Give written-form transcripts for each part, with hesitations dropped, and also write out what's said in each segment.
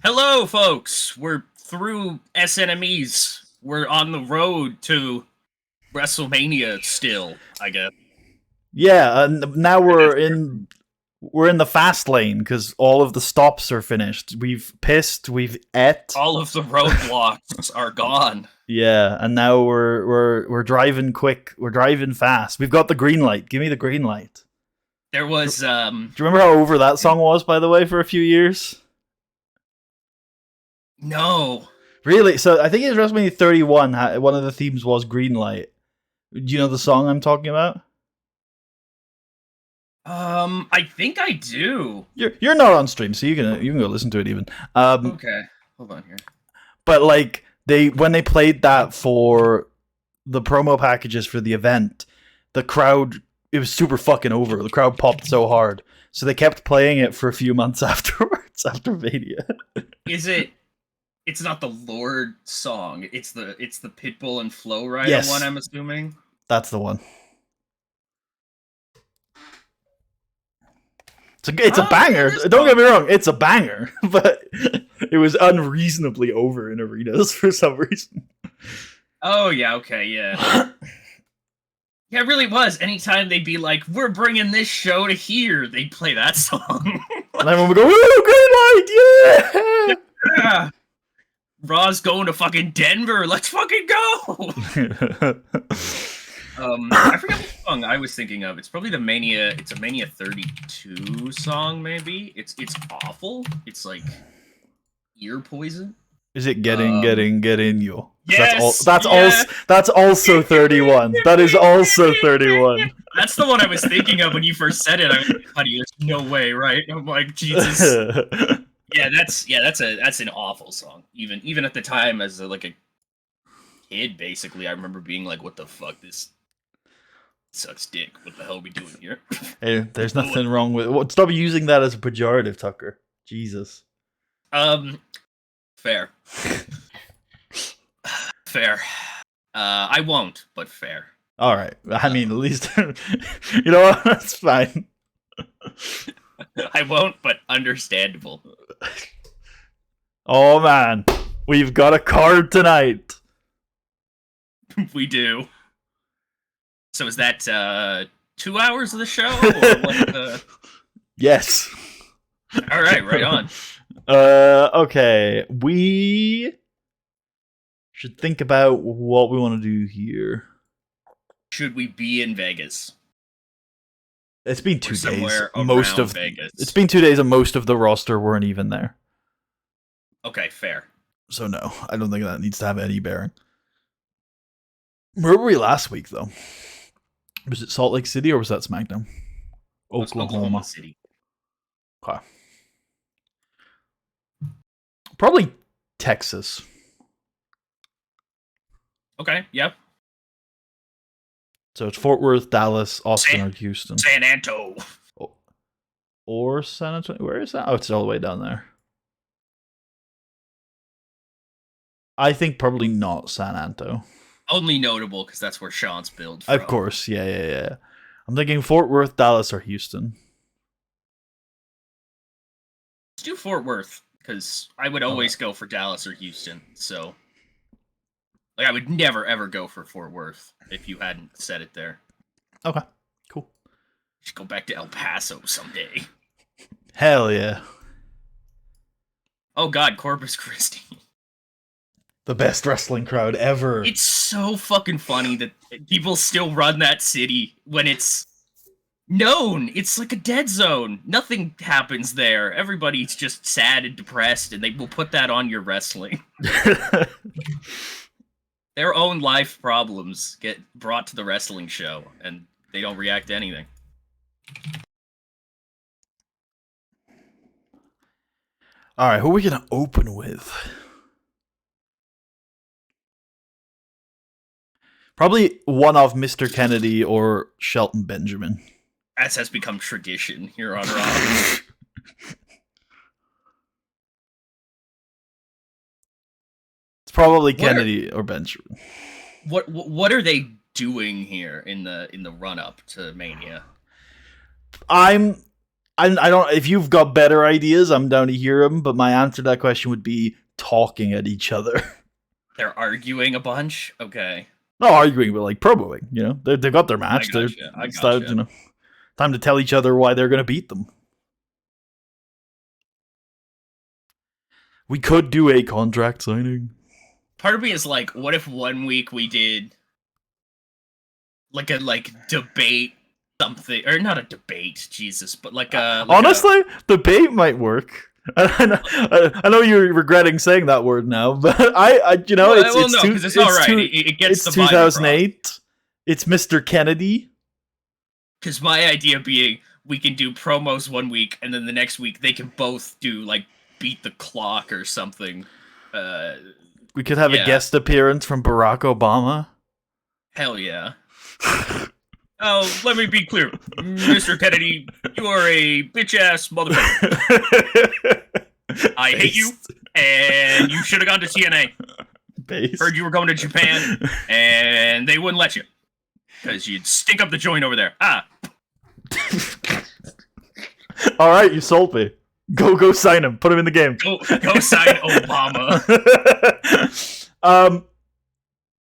Hello, folks. We're through SNMEs. We're on the road to WrestleMania still, I guess. Yeah, and now we're in the fast lane because all of the stops are finished. We've pissed, we've ate. All of the roadblocks are gone. Yeah, and now we're driving quick. We're driving fast. We've got the green light. Give me the green light. There was Do you remember how over that song was, by the way, for a few years? no. Really? So I think it was WrestleMania 31. One of the themes was green light. Do you know the song I'm talking about? I think I do. You're not on stream, so you can go listen to it even. Okay. Hold on here. But like when they played that for the promo packages for the event, the crowd, it was super fucking over. The crowd popped so hard, so they kept playing it for a few months afterwards after Mania. Is it? It's not the Lord song. It's the Pitbull and Flow Rider Yes. one. I'm assuming That's the one. It's a banger. Don't get me wrong, it's a banger, but it was unreasonably over in arenas for some reason. Oh yeah. Okay. Yeah. Yeah, it really was. Anytime they'd be like, "We're bringing this show to here," they'd play that song. And everyone would go, "Ooh, green light, yeah!" Yeah. Raw's going to fucking Denver. Let's fucking go. I forgot what song I was thinking of. It's probably the Mania. It's a Mania 32 song, maybe. It's awful. It's like ear poison. Is it getting you? Yes, That's also 31. That is also 31. That's the one I was thinking of when you first said it. I was like, honey, there's no way, right? I'm like, Jesus. That's an awful song. Even at the time as a kid, basically, I remember being like, "What the fuck? This sucks dick. What the hell are we doing here?" Hey, there's nothing wrong with it. Stop using that as a pejorative, Tucker. Jesus. Fair. Fair. I won't, but fair. All right. I mean, at least you know what? That's fine. I won't, but understandable. Oh man, we've got a card tonight. We do. So is that 2 hours of the show? Or what, Yes. All right, right on. Okay. We should think about what we want to do here. Should we be in Vegas? It's been 2 days. Most of Vegas. It's been 2 days, and most of the roster weren't even there. Okay, fair. So no, I don't think that needs to have any bearing. Where were we last week, though? Was it Salt Lake City or was that SmackDown? Oklahoma City. Okay. Probably Texas. Okay, yep. So it's Fort Worth, Dallas, Austin, or Houston. San Antonio. Or San Antonio. Where is that? Oh, it's all the way down there. I think probably not San Antonio. Only notable because that's where Sean's built from. Of course, yeah. I'm thinking Fort Worth, Dallas, or Houston. Let's do Fort Worth because I would always go for Dallas or Houston. So, I would never ever go for Fort Worth if you hadn't said it there. Okay, cool. Should go back to El Paso someday. Hell yeah. Oh God, Corpus Christi. The best wrestling crowd ever. It's so fucking funny that people still run that city when it's known. It's like a dead zone. Nothing happens there. Everybody's just sad and depressed, and they will put that on your wrestling. Their own life problems get brought to the wrestling show, and they don't react to anything. All right, who are we going to open with? Probably one of Mr. Kennedy or Shelton Benjamin. As has become tradition here on Raw. It's probably Kennedy or Benjamin. What are they doing here in the run up to Mania? I I don't. If you've got better ideas, I'm down to hear them. But my answer to that question would be talking at each other. They're arguing a bunch. Okay, Not arguing, but like promoing. You know, they've got their match. I It's time, gotcha. time to tell each other why they're gonna beat them. We could do a contract signing. Part of me is like, what if one week we did like a debate something, or not a debate, Jesus, but Honestly, debate might work. I know you're regretting saying that word now, but you know, because it's all right. It gets it's the 2008. It's Mr. Kennedy. Because my idea being, we can do promos one week, and then the next week they can both do like beat the clock or something. We could have a guest appearance from Barack Obama. Hell yeah. Oh, let me be clear, Mr. Kennedy, you are a bitch-ass motherfucker. I hate you, and you should have gone to TNA. Heard you were going to Japan, and they wouldn't let you. Because you'd stink up the joint over there. Alright, you sold me. Go sign him. Put him in the game. Go sign Obama.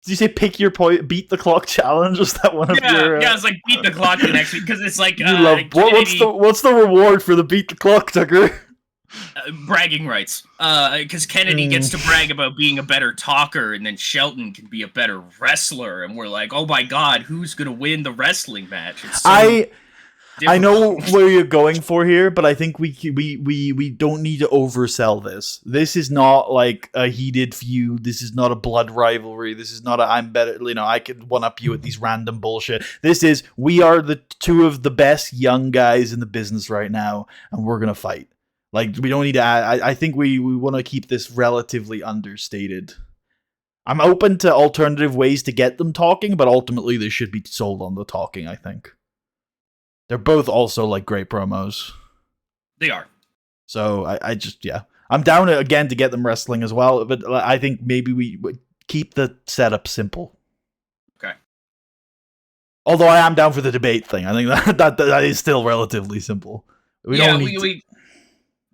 Did you say pick your point, beat the clock challenge? Was that one of your? Yeah, it's like beat the clock the next week because it's like you love. What's the reward for the beat the clock, Tucker? Bragging rights. Because Kennedy gets to brag about being a better talker, and then Shelton can be a better wrestler, and we're like, oh my god, who's gonna win the wrestling match? It's so I know where you're going for here, but I think we don't need to oversell this. This is not like a heated feud. This is not a blood rivalry. This is not a I'm better, you know, I could one up you with these random bullshit. This is we are the two of the best young guys in the business right now, and we're gonna fight. Like, we don't need to add, I think we want to keep this relatively understated. I'm open to alternative ways to get them talking, but ultimately they should be sold on the talking, I think. They're both also like great promos. They are. So I just, yeah. I'm down again to get them wrestling as well, but I think maybe we keep the setup simple. Okay. Although I am down for the debate thing. I think that is still relatively simple. We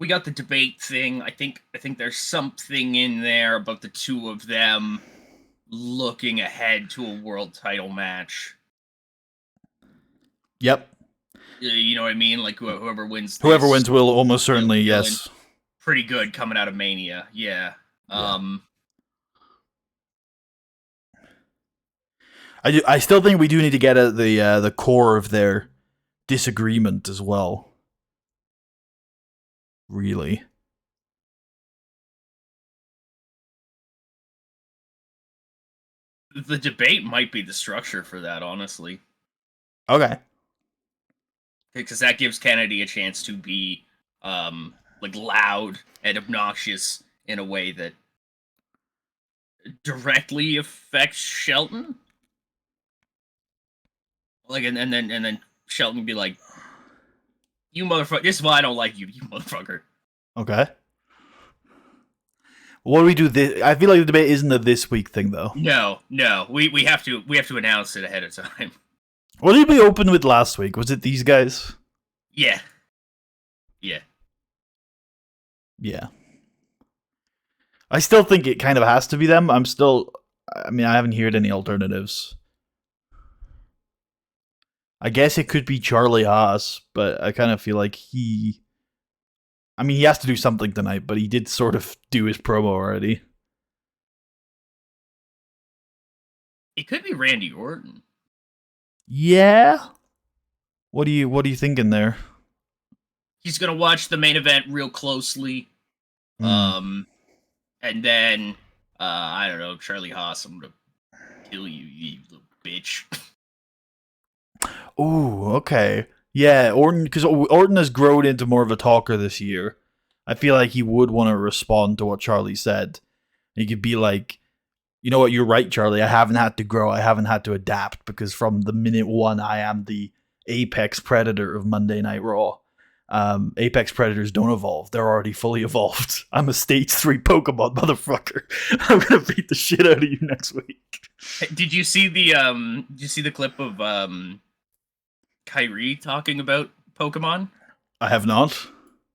got the debate thing. I think there's something in there about the two of them looking ahead to a world title match. Yep. You know what I mean? Like whoever wins. Whoever wins will almost certainly, yes. Pretty good coming out of Mania. Yeah. I still think we do need to get at the core of their disagreement as well. Really. The debate might be the structure for that, honestly. Okay. Because that gives Kennedy a chance to be like loud and obnoxious in a way that directly affects Shelton. Like, and then Shelton be like, "You motherfucker! This is why I don't like you, you motherfucker." Okay. What do we do? I feel like the debate isn't a this week thing, though. No. We have to announce it ahead of time. What did we open with last week? Was it these guys? Yeah. I still think it kind of has to be them. I haven't heard any alternatives. I guess it could be Charlie Haas, but I kind of feel like he has to do something tonight, but he did sort of do his promo already. It could be Randy Orton. Yeah. What are you thinking there? He's gonna watch the main event real closely. And then I don't know, Charlie Haas, I'm gonna kill you, you little bitch. Ooh, okay. Yeah, Orton, because Orton has grown into more of a talker this year. I feel like he would want to respond to what Charlie said. He could be like, you know what, you're right, Charlie. I haven't had to grow. I haven't had to adapt because from the minute one, I am the apex predator of Monday Night Raw. Apex predators don't evolve. They're already fully evolved. I'm a stage 3 Pokemon, motherfucker. I'm going to beat the shit out of you next week. Did you see the clip of Kyrie talking about Pokemon? I have not.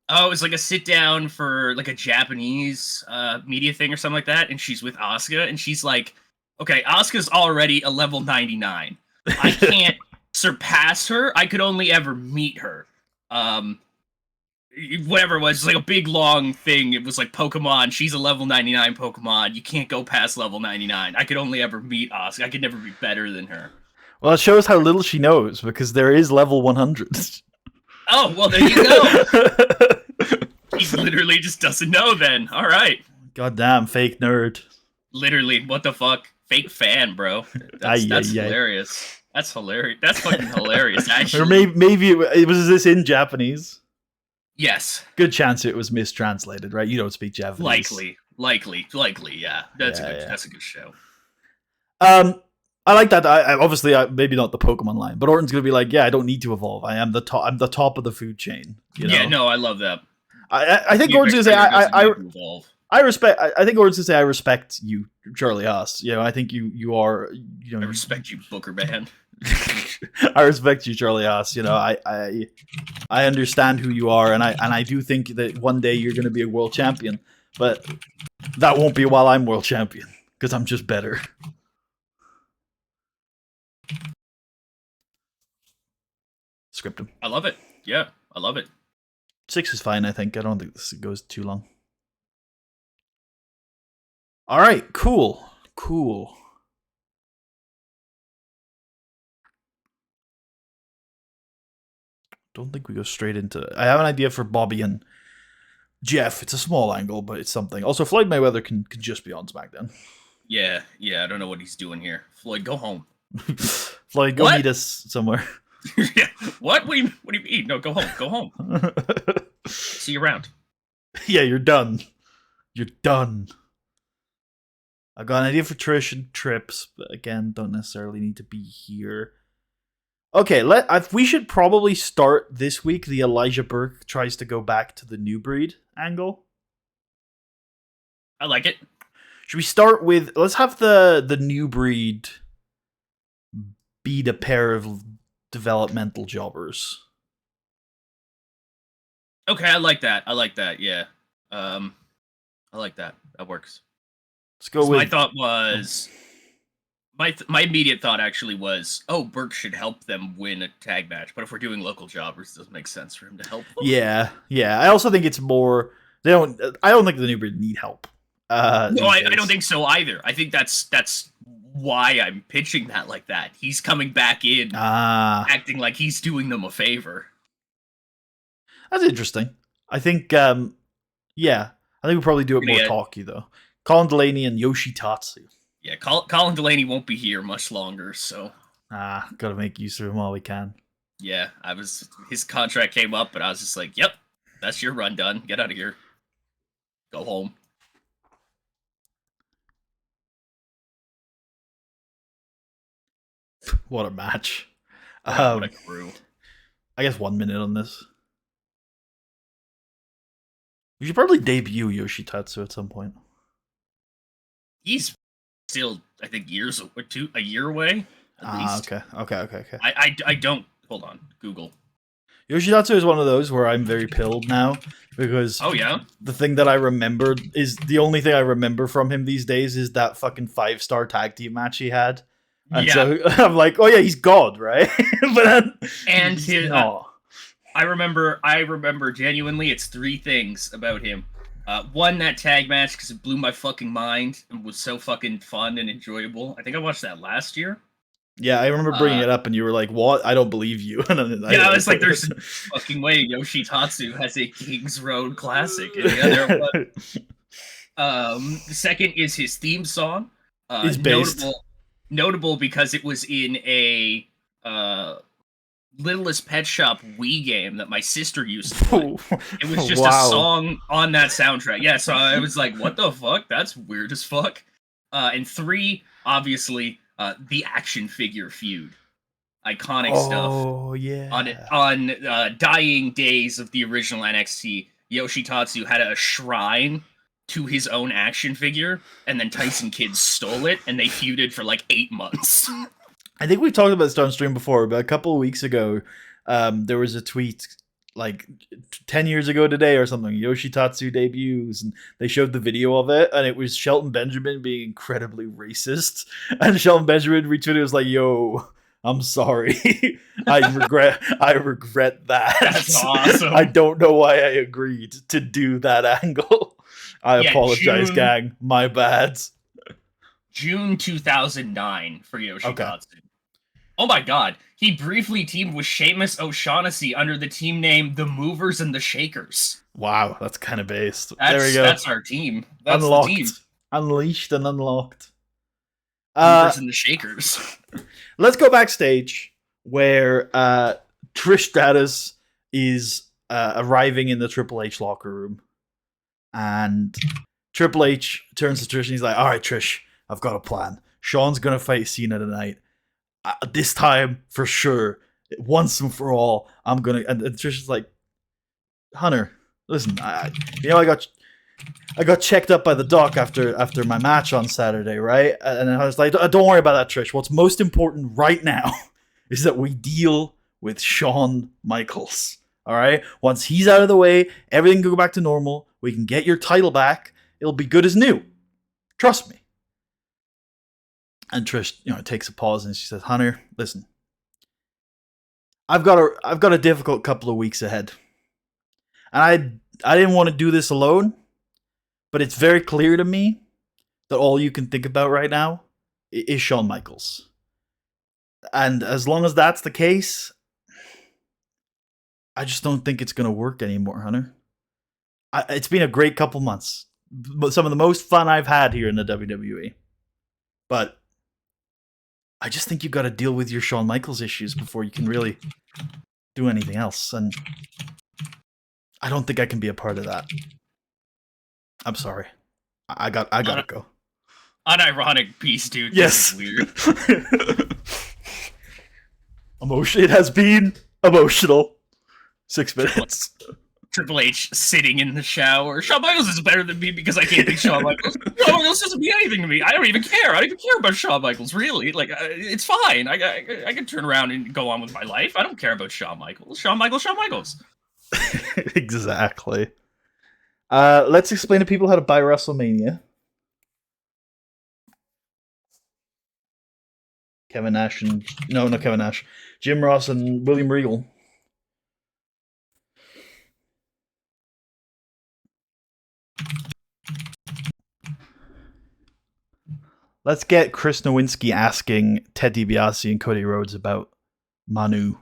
Oh, it was like a sit down for like a Japanese media thing or something like that, and she's with Asuka, and she's like, "Okay, Asuka's already a level 99. I can't surpass her. I could only ever meet her." Um, Whatever it was, it's like a big long thing. It was like Pokemon. She's a level 99 Pokemon. You can't go past level 99. I could only ever meet Asuka. I could never be better than her. Well, it shows how little she knows because there is level 100. Oh, well, there you go. He literally just doesn't know then. All right. Goddamn fake nerd. Literally, what the fuck? Fake fan, bro. That's hilarious. That's hilarious. That's fucking hilarious, actually. Or maybe it was this in Japanese? Yes. Good chance it was mistranslated, right? You don't speak Japanese. Likely, yeah. That's a good show. I like that. Obviously, maybe not the Pokemon line, but Orton's gonna be like, "Yeah, I don't need to evolve. I'm the top. I'm the top of the food chain." You know? Yeah, no, I love that. I think Orton's gonna say, I respect. I think Orton's gonna say, "I respect you, Charlie Haas." You know, I think you are. You know, I respect you, Booker Man. I respect you, Charlie Haas. You know, I understand who you are, and I do think that one day you're gonna be a world champion, but that won't be while I'm world champion because I'm just better. Script him. I love it. Yeah, I love it. 6 is fine, I think. I don't think this goes too long. Alright, cool. Don't think we go straight into... I have an idea for Bobby and Jeff. It's a small angle, but it's something. Also, Floyd Mayweather can just be on SmackDown. Yeah, I don't know what he's doing here. Floyd, go home. Floyd, go meet us somewhere. Yeah. What? What do you mean? No, go home. See you around. Yeah, you're done. I've got an idea for Trish and Trips, but again, don't necessarily need to be here. Okay, we should probably start this week. The Elijah Burke tries to go back to the New Breed angle. I like it. Should we start with... Let's have the New Breed beat a pair of developmental jobbers. Okay, I like that. Yeah. I like that. That works. Let's go with... My thought was... My immediate thought actually was, oh, Burke should help them win a tag match. But if we're doing local jobbers, it doesn't make sense for him to help them. Yeah. I also think it's more... I don't think the New Breed need help. No, I don't think so either. I think that's why I'm pitching that like that. He's coming back in, acting like he's doing them a favor. That's interesting. I think, I think we probably do it more talky, though. Colin Delaney and Yoshitatsu. Yeah, Colin Delaney won't be here much longer, so... Gotta make use of him while we can. Yeah, his contract came up, but I was just like, yep, that's your run done. Get out of here. Go home. What a match. What a crew. I guess 1 minute on this. We should probably debut Yoshitatsu at some point. He's still, I think, a year away, at least. Okay. I don't... Hold on. Google. Yoshitatsu is one of those where I'm very pilled now, because the thing that I remembered is... The only thing I remember from him these days is that fucking 5-star tag team match he had. And so I'm like, oh yeah, he's God, right? But then, and his, I remember genuinely, it's 3 things about him. One, that tag match, because it blew my fucking mind and was so fucking fun and enjoyable. I think I watched that last year. Yeah, I remember bringing it up, and you were like, "What? I don't believe you." I was like, "There's no fucking way Yoshitatsu has a Kings Road classic." And there was. The second is his theme song. Is based. Notable because it was in a Littlest Pet Shop Wii game that my sister used to play. It was just a song on that soundtrack. Yeah, so I was like, what the fuck? That's weird as fuck. And 3, obviously, the action figure feud. Iconic stuff. Oh, yeah. On dying days of the original NXT, Yoshitatsu had a shrine to his own action figure, and then Tyson Kidd stole it, and they feuded for like 8 months. I think we talked about this on stream before, but a couple of weeks ago, there was a tweet like 10 years ago today or something, Yoshitatsu debuts, and they showed the video of it, and it was Shelton Benjamin being incredibly racist. And Shelton Benjamin retweeted, it was like, yo, I'm sorry. I regret that. That's awesome. I don't know why I agreed to do that angle. I Yeah, apologize, gang. My bad. June 2009 for Yoshitatsu. Okay. Oh my god, he briefly teamed with Sheamus O'Shaughnessy under the team name The Movers and the Shakers. Wow, that's kind of based. There we go. That's our team. That's Unlocked. the team. Unleashed and unlocked. Movers and the Shakers. Let's go backstage where Trish Stratus is arriving in the Triple H locker room. And Triple H turns to Trish and he's like, all right, Trish, I've got a plan. Sean's going to fight Cena tonight. This time, for sure, once and for all, I'm going to... And Trish is like, Hunter, listen, I got checked up by the doc after my match on Saturday, right? And I was like, don't worry about that, Trish. What's most important right now is that we deal with Shawn Michaels. All right? Once he's out of the way, everything can go back to normal. We can get your title back. It'll be good as new. Trust me. And Trish, takes a pause and she says, Hunter, listen. I've got a difficult couple of weeks ahead. And I didn't want to do this alone. But it's very clear to me that all you can think about right now is Shawn Michaels. And as long as that's the case, I just don't think it's going to work anymore, Hunter. It's been a great couple months. Some of the most fun I've had here in the WWE. But I just think you've got to deal with your Shawn Michaels issues before you can really do anything else. And I don't think I can be a part of that. I'm sorry. I gotta go. Unironic piece, dude. Yes. This is weird. It has been emotional. 6 minutes. Triple H sitting in the shower. Shawn Michaels is better than me because I can't beat Shawn Michaels. Shawn Michaels doesn't mean anything to me. I don't even care. I don't even care about Shawn Michaels, really. Like, it's fine. I can turn around and go on with my life. I don't care about Shawn Michaels. Shawn Michaels. Exactly. Let's explain to people how to buy WrestleMania. Kevin Nash and... No, not Kevin Nash. Jim Ross and William Regal. Let's get Chris Nowinski asking Ted DiBiase and Cody Rhodes about Manu.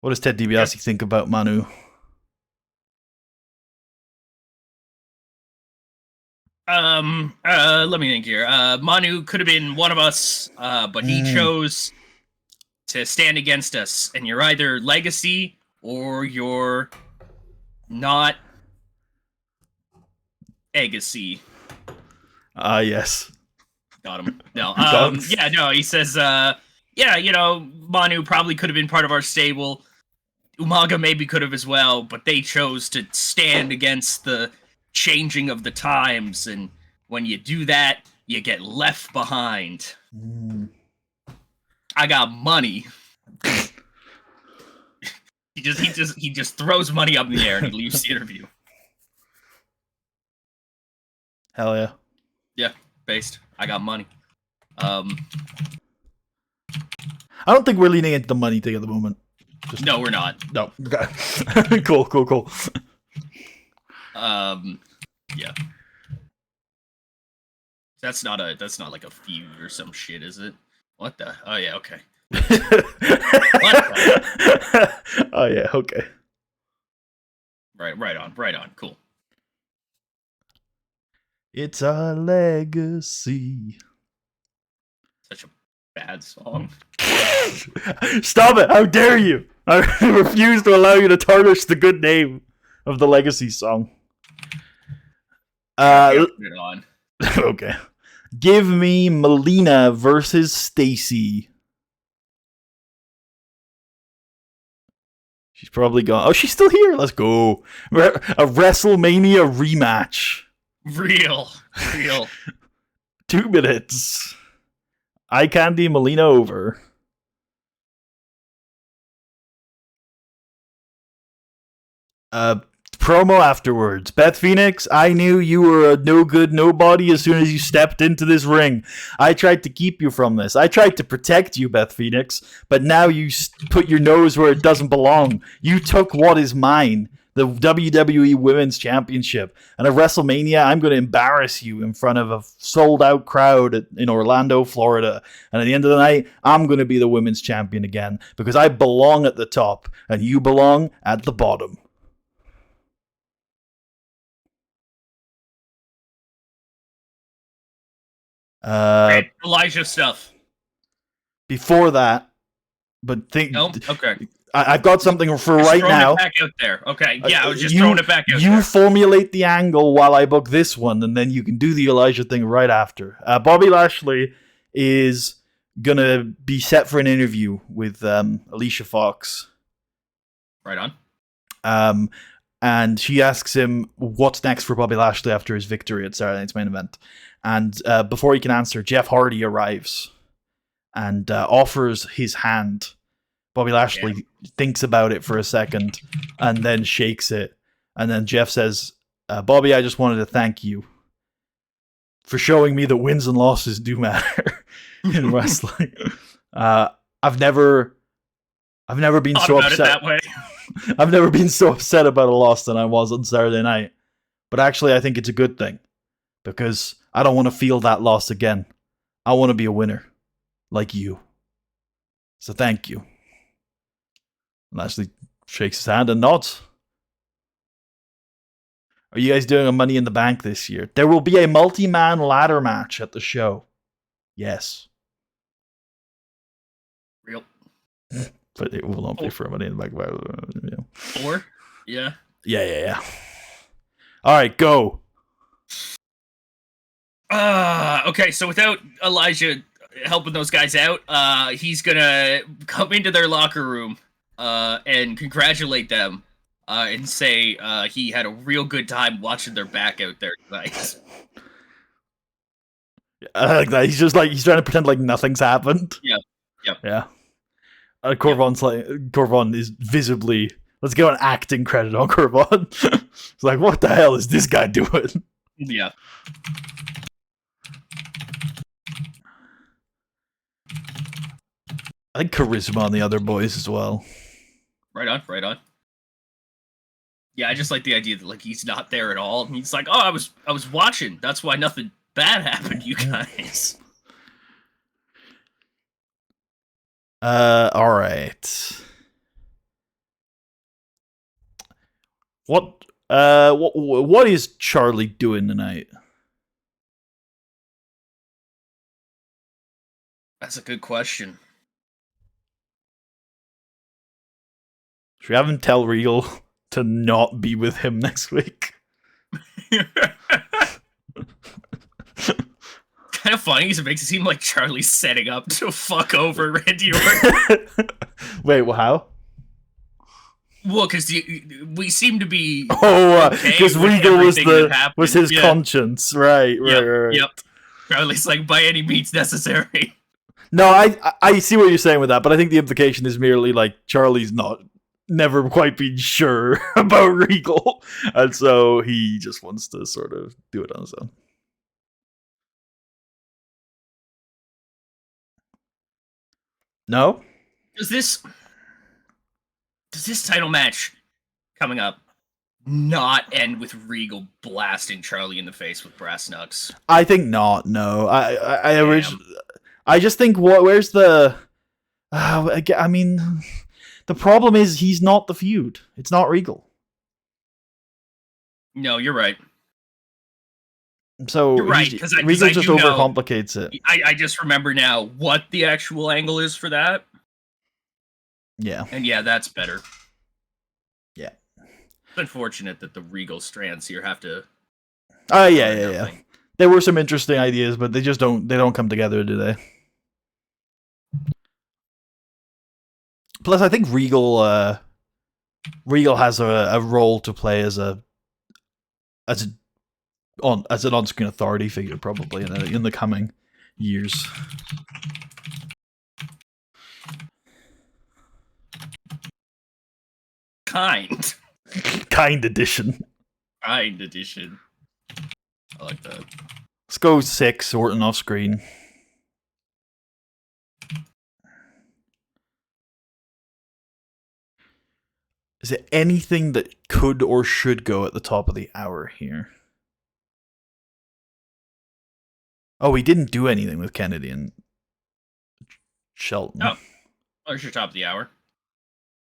What does Ted DiBiase think about Manu? Let me think here. Manu could have been one of us, but he chose to stand against us. And you're either legacy or you're not legacy. Yes. Got him. No. Yeah, no, he says, Manu probably could have been part of our stable. Umaga maybe could have as well, but they chose to stand against the changing of the times, and when you do that, you get left behind. I got money. he just throws money up in the air and he leaves the interview. Hell yeah. Yeah, based. I got money. I don't think we're leaning into the money thing at the moment. No, we're not. No. Okay. Cool. Yeah. That's not like a feud or some shit, is it? What the? Oh yeah, okay. Oh yeah, okay. Right on. Cool. It's our legacy. Such a bad song. Stop it! How dare you! I refuse to allow you to tarnish the good name of the legacy song. Put it on. Okay. Give me Melina versus Stacy. She's probably gone. Oh, she's still here. Let's go. A WrestleMania rematch. Real. 2 minutes. Eye candy Melina over. Promo afterwards. Beth Phoenix, I knew you were a no good nobody as soon as you stepped into this ring. I tried to keep you from this. I tried to protect you, Beth Phoenix, but now you put your nose where it doesn't belong. You took what is mine, the WWE Women's Championship. And at WrestleMania, I'm going to embarrass you in front of a sold-out crowd in Orlando, Florida. And at the end of the night, I'm going to be the Women's Champion again because I belong at the top and you belong at the bottom. Elijah stuff. Before that, but think. No? Okay. I've got something for Just right throwing now. it back out there. Okay, yeah, I was just throwing it back out You there. formulate the angle while I book this one, and then you can do the Elijah thing right after. Bobby Lashley is gonna be set for an interview with Alicia Fox. Right on. And she asks him what's next for Bobby Lashley after his victory at Saturday Night's Main Event. And before he can answer, Jeff Hardy arrives and offers his hand. Bobby Lashley thinks about it for a second and then shakes it. And then Jeff says, Bobby, I just wanted to thank you for showing me that wins and losses do matter in wrestling. I've never been Thought so about upset. it that way. I've never been so upset about a loss than I was on Saturday night. But actually, I think it's a good thing because I don't want to feel that loss again. I want to be a winner like you. So thank you. Lashley shakes his hand and nods. Are you guys doing a Money in the Bank this year? There will be a multi-man ladder match at the show. Yes. Real. But it will not be for a Money in the Bank. Four? Yeah. Yeah. All right, go. Okay, so without Elijah helping those guys out, he's gonna come into their locker room and congratulate them and say he had a real good time watching their back out there tonight. I like that. He's trying to pretend like nothing's happened. Yeah. Corvon is visibly. Let's give an acting credit on Corvon. It's like, what the hell is this guy doing? Yeah. I think charisma on the other boys as well. Right on. Yeah, I just like the idea that like he's not there at all. And he's like, "Oh, I was watching. That's why nothing bad happened, you guys." All right. What is Charlie doing tonight? That's a good question. Should we have him tell Regal to not be with him next week? Kind of funny because it makes it seem like Charlie's setting up to fuck over Randy Orton. Wait, well, how? Well, because we seem to be because Regal was his Yeah. conscience, right? Yep. Charlie's like, by any means necessary. No, I see what you're saying with that, but I think the implication is merely like Charlie's never quite been sure about Regal, and so he just wants to sort of do it on his own. No? Does this title match coming up not end with Regal blasting Charlie in the face with brass knucks? I think not. No, I just think where's the? I mean, the problem is he's not the feud. It's not Regal. No, you're right. So you're right, because Regal just overcomplicates it. I just remember now what the actual angle is for that. Yeah. And yeah, that's better. Yeah. It's unfortunate that the Regal strands here have to. Yeah. There were some interesting ideas, but they just don't come together, do they? Plus, I think Regal has a role to play as an on-screen authority figure, probably in the coming years. Kind. Kind edition. Kind edition. I like that. Let's go 6, Orton off screen. Is it anything that could or should go at the top of the hour here? Oh, we didn't do anything with Kennedy and Shelton. Oh, there's your top of the hour.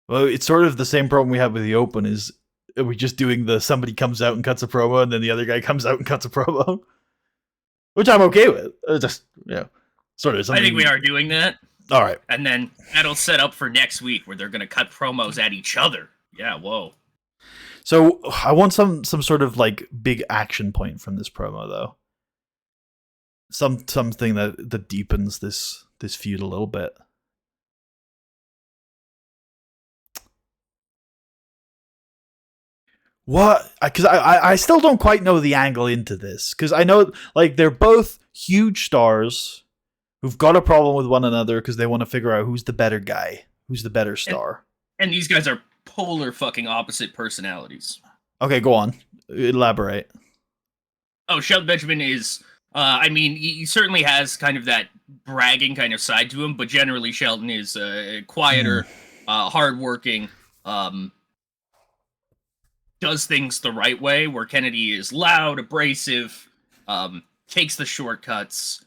Well, it's sort of the same problem we had with the Open. Is are we just doing the somebody comes out and cuts a promo and then the other guy comes out and cuts a promo? Which I'm okay with. Just, sort of. I think we are doing that. All right. And then that'll set up for next week where they're going to cut promos at each other. Yeah, whoa. So I want some sort of like big action point from this promo though. Something that deepens this feud a little bit. What? Because I still don't quite know the angle into this. Because I know like they're both huge stars who've got a problem with one another because they want to figure out who's the better guy, who's the better star. And these guys are polar fucking opposite personalities. Okay, go on. Elaborate. Oh, Shelton Benjamin is... he certainly has kind of that bragging kind of side to him, but generally Shelton is quieter, hardworking, does things the right way, where Kennedy is loud, abrasive, takes the shortcuts.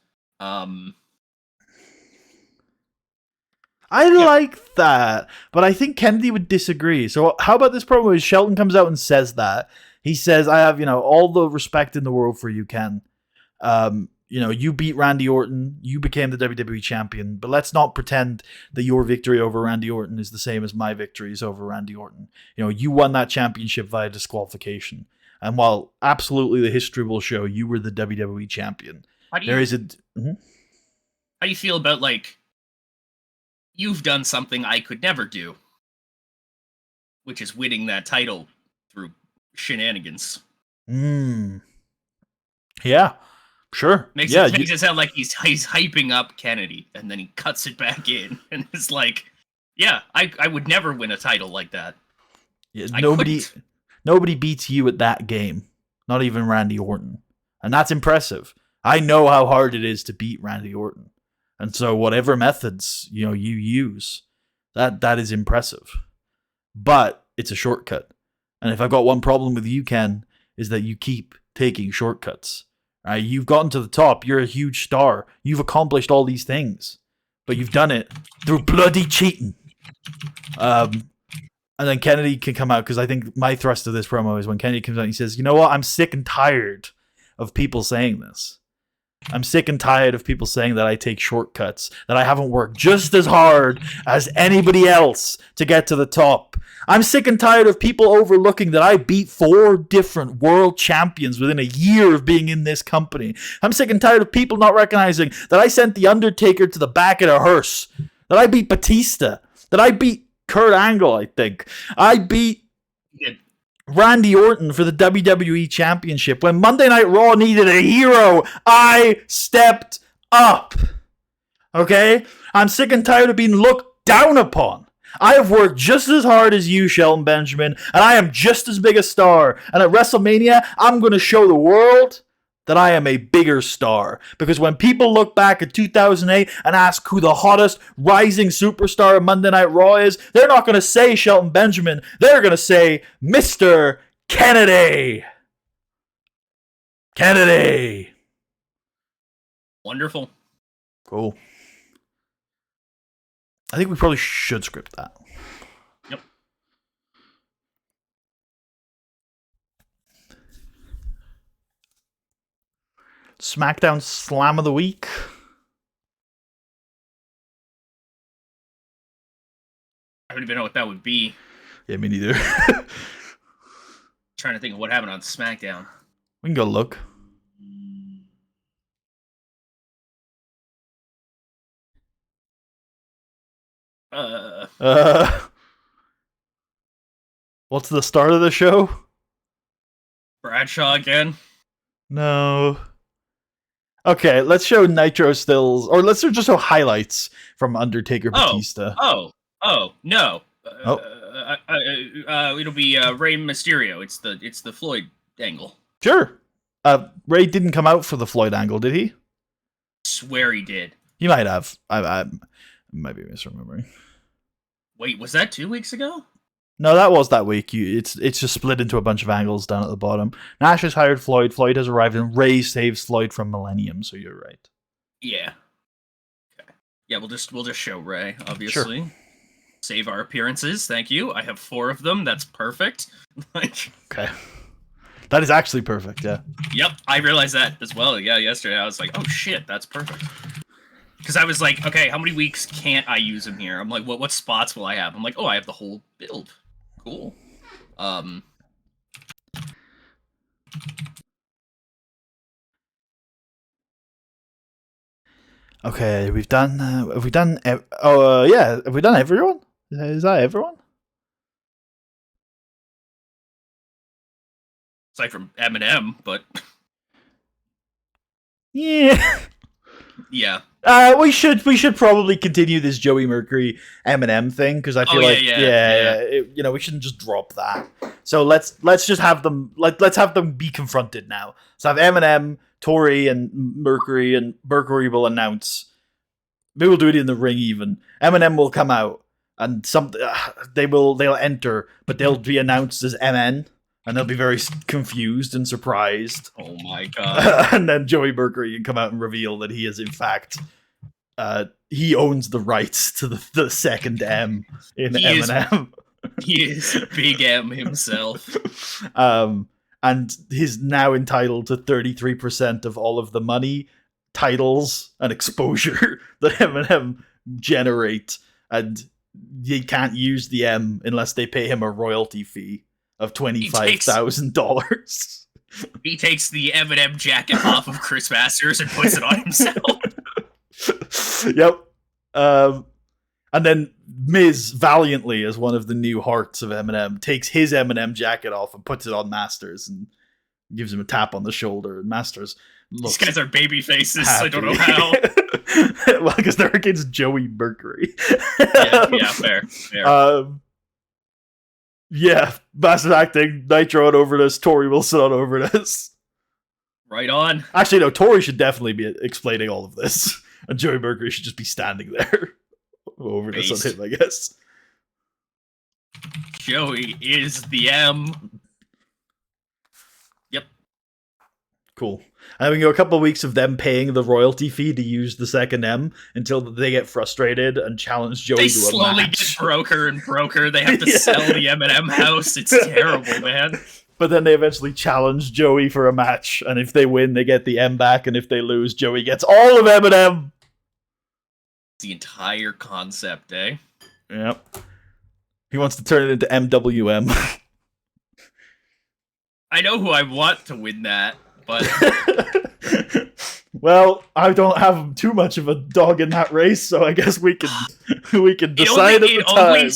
I like that, but I think Kennedy would disagree. So how about this promo is Shelton comes out and says that. He says, I have, all the respect in the world for you, Ken. You beat Randy Orton, you became the WWE champion, but let's not pretend that your victory over Randy Orton is the same as my victories over Randy Orton. You won that championship via disqualification. And while absolutely the history will show you were the WWE champion, How do you feel about, you've done something I could never do, which is winning that title through shenanigans. Yeah. Sure. Makes it sound like he's hyping up Kennedy, and then he cuts it back in, and it's like, yeah, I would never win a title like that. Yeah, nobody beats you at that game, not even Randy Orton, and that's impressive. I know how hard it is to beat Randy Orton, and so whatever methods you use, that is impressive. But it's a shortcut, and if I've got one problem with you, Ken, is that you keep taking shortcuts. You've gotten to the top. You're a huge star. You've accomplished all these things. But you've done it through bloody cheating. And then Kennedy can come out, because I think my thrust of this promo is when Kennedy comes out and he says, you know what? I'm sick and tired of people saying this. I'm sick and tired of people saying that I take shortcuts, that I haven't worked just as hard as anybody else to get to the top. I'm sick and tired of people overlooking that I beat 4 different world champions within a year of being in this company. I'm sick and tired of people not recognizing that I sent The Undertaker to the back of a hearse, that I beat Batista, that I beat Kurt Angle, I think. I beat Randy Orton for the WWE Championship. When Monday Night Raw needed a hero, I stepped up. Okay? I'm sick and tired of being looked down upon. I have worked just as hard as you, Shelton Benjamin, and I am just as big a star. And at WrestleMania, I'm going to show the world that I am a bigger star. Because when people look back at 2008 and ask who the hottest rising superstar of Monday Night Raw is, they're not going to say Shelton Benjamin. They're going to say Mr. Kennedy. Kennedy. Wonderful. Cool. I think we probably should script that. Yep. SmackDown Slam of the Week. I don't even know what that would be. Yeah, me neither. Trying to think of what happened on SmackDown. We can go look. What's the start of the show? Bradshaw again? No. Okay, let's show Nitro stills, or let's just show highlights from Undertaker Batista. No. It'll be Rey Mysterio. It's the Floyd angle. Sure. Ray didn't come out for the Floyd angle, did he? Swear he did. He might have. I might be misremembering. Wait, was that 2 weeks ago? No, that was that week. It's just split into a bunch of angles down at the bottom. Nash has hired Floyd. Floyd has arrived, and Ray saves Floyd from Millennium. So you're right. Yeah. Okay. Yeah, we'll just show Ray, obviously. Sure. Save our appearances. Thank you. I have 4 of them. That's perfect. Okay. That is actually perfect. Yeah. Yep, I realized that as well. Yeah, yesterday I was like, oh shit, that's perfect. Because I was like, okay, how many weeks can't I use him here? I'm like, what spots will I have? I'm like, oh, I have the whole build. Cool. Okay, we've done. Have we done? Yeah. Have we done everyone? Is that everyone? Aside from Eminem, but yeah. Yeah. We should probably continue this Joey Mercury Eminem thing because I feel we shouldn't just drop that. So let's just have them let's have them be confronted now. So have Eminem, Tori, and Mercury, and Mercury will announce. Maybe we'll do it in the ring. Even Eminem will come out and they'll enter, but they'll be announced as MN. And they'll be very confused and surprised. Oh my god. And then Joey Mercury can come out and reveal that he is, in fact, he owns the rights to the second M in Eminem. He is Big M himself. And he's now entitled to 33% of all of the money, titles, and exposure that Eminem generate. And they can't use the M unless they pay him a royalty fee of $25,000. He takes the Eminem jacket off of Chris Masters and puts it on himself. Yep. And then Miz valiantly, as one of the new hearts of Eminem, takes his Eminem jacket off and puts it on Masters and gives him a tap on the shoulder. And Masters looks These guys are baby faces. happy. I don't know how. Well, because they're against Joey Mercury. yeah, fair. Yeah, Masters acting, Nitro on Overness, Tori Wilson on Overness. Right on. Actually, no, Tori should definitely be explaining all of this. And Joey Mercury should just be standing there. Overness on him, I guess. Joey is the M. Yep. Cool. And we can go a couple of weeks of them paying the royalty fee to use the second M until they get frustrated and challenge Joey to a match. They slowly get broker. They have to sell the M&M house. It's terrible, man. But then they eventually challenge Joey for a match, and if they win, they get the M back, and if they lose, Joey gets all of M&M. The entire concept, eh? Yep. He wants to turn it into MWM. I know who I want to win that. But well, I don't have too much of a dog in that race, so I guess we can decide at the time.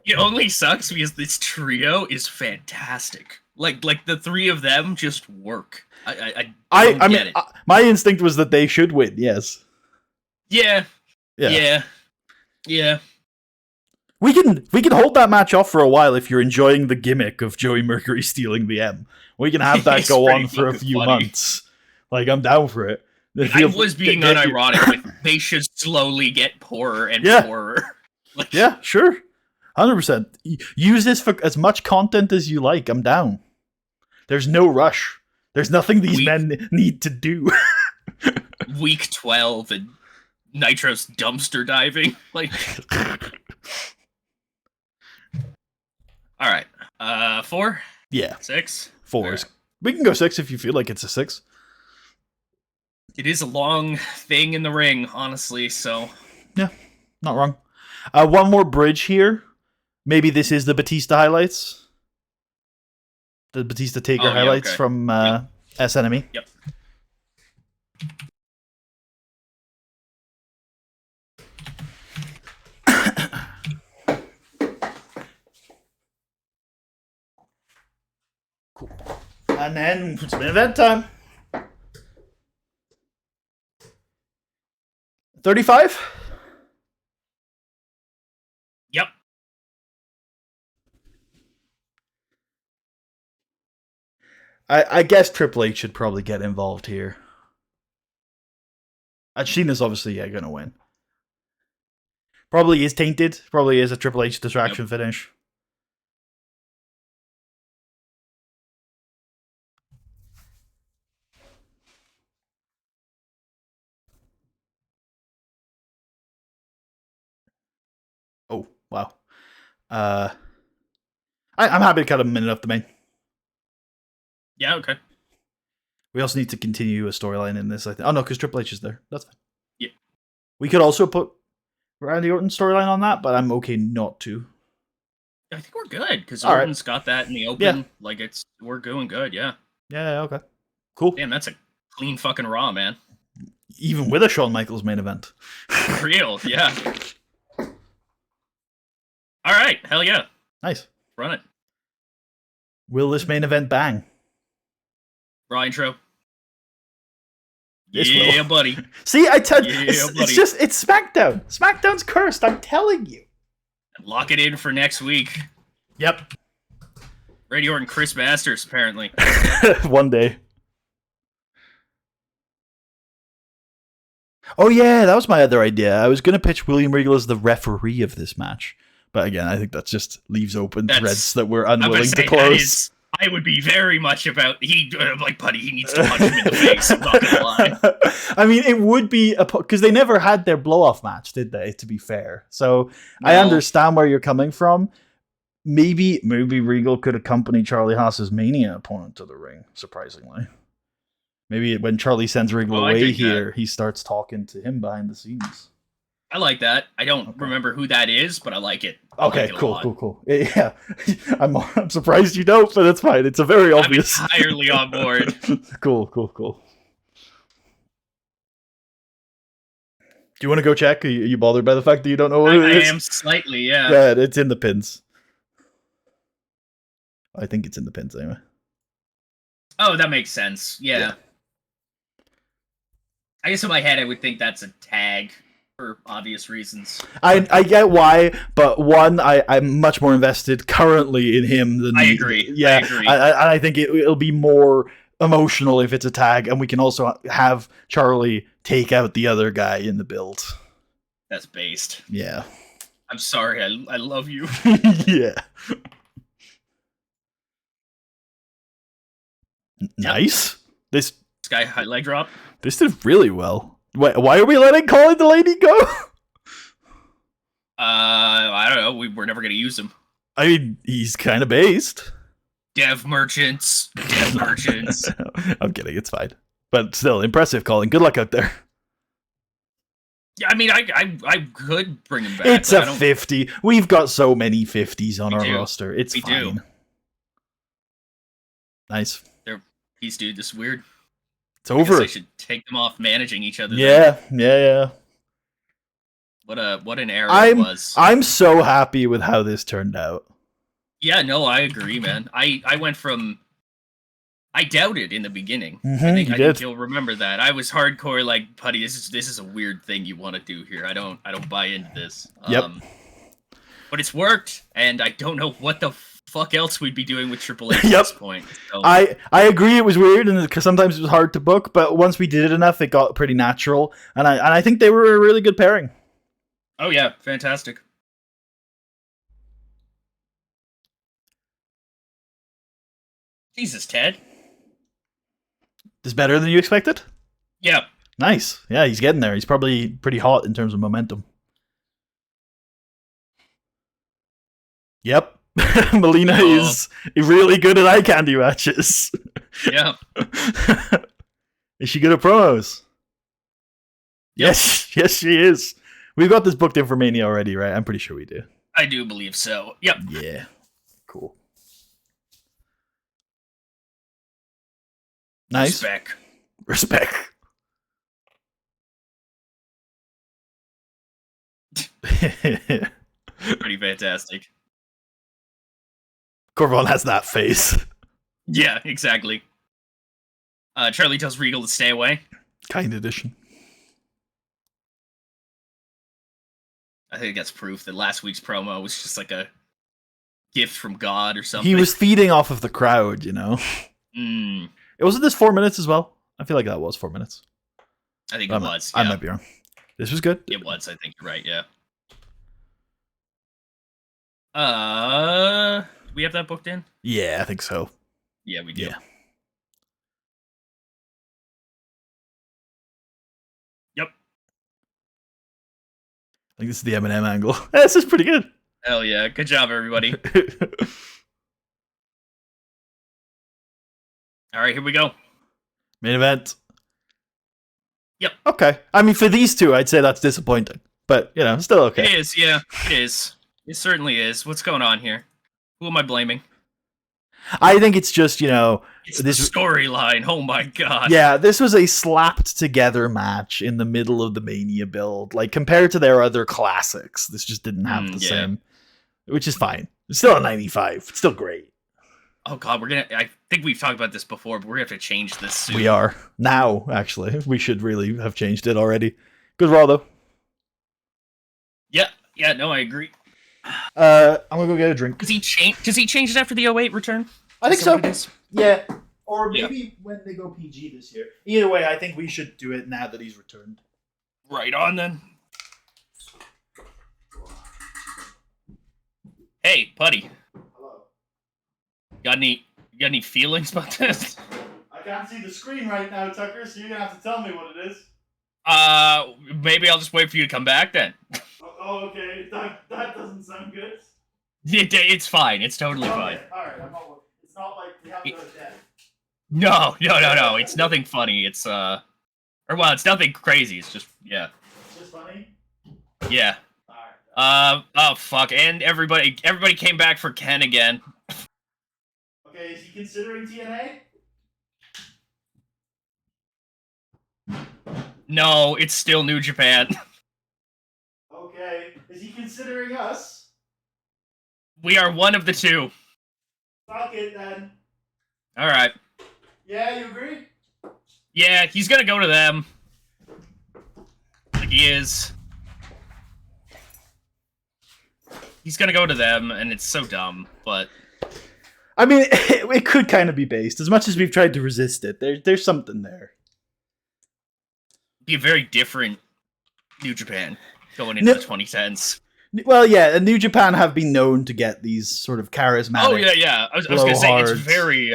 It only sucks because this trio is fantastic. Like the 3 of them just work. I mean, my instinct was that they should win. Yes. Yeah. We can hold that match off for a while if you're enjoying the gimmick of Joey Mercury stealing the M. We can have that go on for a few months. Like, I'm down for it. I was being unironic with they should slowly get poorer and poorer. Yeah, sure. 100%. Use this for as much content as you like. I'm down. There's no rush. There's nothing these men need to do. Week 12 and Nitro's dumpster diving. Alright. 4? Yeah. 6? 4. Right. We can go 6 if you feel like it's a 6. It is a long thing in the ring, honestly, so... Yeah, not wrong. One more bridge here. Maybe this is the Batista highlights. The Batista Taker highlights from S Enemy. Yep. Cool. And then it's been event time. 35? I guess Triple H should probably get involved here. And Cena's obviously gonna win. Probably is tainted. Probably is a Triple H distraction finish. Oh wow. I'm happy to cut a minute off the main. Yeah, okay. We also need to continue a storyline in this. I think. Oh no, because Triple H is there. That's fine. Yeah. We could also put Randy Orton's storyline on that, but I'm okay not to. I think we're good because Orton's got that in the open. Yeah. Like we're doing good. Yeah. Yeah. Okay. Cool. Damn, that's a clean fucking Raw, man. Even with a Shawn Michaels main event. Real, yeah. All right, hell yeah. Nice. Run it. Will this main event bang? Raw intro. This yeah, will. buddy. See, I tell you, it's SmackDown. SmackDown's cursed. I'm telling you. Lock it in for next week. Yep. Randy Orton, Chris Masters, apparently. One day. Oh yeah, that was my other idea. I was going to pitch William Regal as the referee of this match. But again, I think that just leaves open threads that we're unwilling to close. I would be very much about Putty. He needs to punch him in the face. I'm not gonna lie. I mean, it would be because they never had their blow-off match, did they? To be fair, so no. I understand where you're coming from. Maybe Regal could accompany Charlie Haas's Mania opponent to the ring. Surprisingly, maybe when Charlie sends Regal away here, he starts talking to him behind the scenes. I like that. I don't remember who that is, but I like it. Okay, cool. Yeah, I'm surprised you don't, but that's fine. It's a very obvious. I'm entirely on board. Cool. Do you want to go check? Are you bothered by the fact that you don't know what it is? I am slightly, yeah. Yeah, it's in the pins. I think it's in the pins anyway. Oh, that makes sense. Yeah. I guess in my head I would think that's a tag. For obvious reasons. I get why, but one, I'm much more invested currently in him than... I agree. Yeah, I agree. I think it'll be more emotional if it's a tag, and we can also have Charlie take out the other guy in the build. That's based. Yeah. I'm sorry, I love you. Yeah. Nice. This guy high leg drop. This did really well. Why are we letting Colin Delaney go? I don't know. We're never gonna use him. I mean, he's kind of based. Dev merchants. I'm kidding. It's fine, but still impressive, Colin. Good luck out there. Yeah, I mean, I could bring him back. It's a 50. We've got so many 50s on our roster. It's fine. Nice. This is weird. It's over. They should take them off managing each other. Yeah. What an error it was. I'm so happy with how this turned out. Yeah, no, I agree, man. I went from I doubted in the begining. Mm-hmm, I think you'll remember that. I was hardcore like, Putty, this is a weird thing you want to do here. I don't buy into this. Yep. But it's worked, and I don't know what the fuck else we'd be doing with Triple H at this point. So. I agree it was weird, and because sometimes it was hard to book, but once we did it enough, it got pretty natural, and I think they were a really good pairing. Oh yeah, fantastic. Jesus, Ted. This is better than you expected? Yeah. Nice. Yeah, he's getting there. He's probably pretty hot in terms of momentum. Yep. Melina is really good at eye candy matches. Yeah. Is she good at promos? Yep. Yes, she is. We've got this booked in for Mania already, right? I'm pretty sure we do. I do believe so. Yep. Yeah. Cool. Nice. Respect. Pretty fantastic. Corvon has that face. Yeah, exactly. Charlie tells Regal to stay away. Kind edition. I think that's proof that last week's promo was just like a gift from God or something. He was feeding off of the crowd, you know? Mm, Wasn't this 4 minutes as well? I feel like that was 4 minutes. I think it was. I Yeah, might be wrong. This was good. it was. I think you're right. Yeah. We have that booked in. Yeah, I think so. Yeah, we do. Yeah. Yep. I think this is the Eminem angle. This is pretty good. Hell yeah! Good job, everybody. All right, here we go. Main event. Yep. Okay. I mean, for these two, I'd say that's disappointing, but you know, still okay. It is. Yeah, it is. It certainly is. What's going on here? Who am I blaming? I think it's just, you know, It's this storyline. Oh my god. Yeah, this was a slapped together match in the middle of the Mania build. Like, compared to their other classics, this just didn't have the same, which is fine. It's still a 95. It's still great. Oh god, I think we've talked about this before, but we're gonna have to change this soon. We are. Now, actually. We should really have changed it already. Good Raw, though. Yeah, no, I agree. I'm gonna go get a drink. Does he change it after the 08 return? I think so. Yeah. Or maybe when they go PG this year. Either way, I think we should do it now that he's returned. Right on, then. Hey, buddy. Hello. Got any feelings about this? I can't see the screen right now, Tucker, so you're gonna have to tell me what it is. Maybe I'll just wait for you to come back then. Oh, okay. That doesn't sound good. It's fine. It's totally fine. Alright, it's not like we have to go to death. No. It's nothing funny. It's it's nothing crazy. It's just It's just funny? Yeah. Alright. Oh fuck! And everybody came back for Ken again. Okay, is he considering TNA? No, it's still New Japan. Okay, is he considering us? We are one of the two. Fuck it then. All right. Yeah, you agree? Yeah, he's gonna go to them. Like he is. He's gonna go to them, and it's so dumb, but... I mean, it could kind of be based. As much as we've tried to resist it, there's something there. Be a very different New Japan going into the 2010s. Well, yeah, and New Japan have been known to get these sort of charismatic... Oh, yeah. I was gonna say, it's very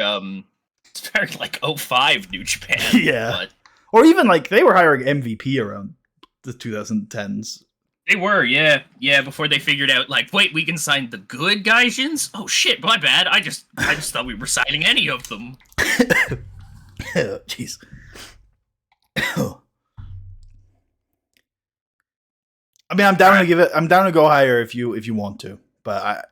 like 05 New Japan. Yeah. But... Or even, like, they were hiring MVP around the 2010s. They were, yeah, before they figured out, like, wait, we can sign the good Gaijins? Oh shit, my bad. I just thought we were signing any of them. Jeez. I mean, I'm down to go higher if you want to, but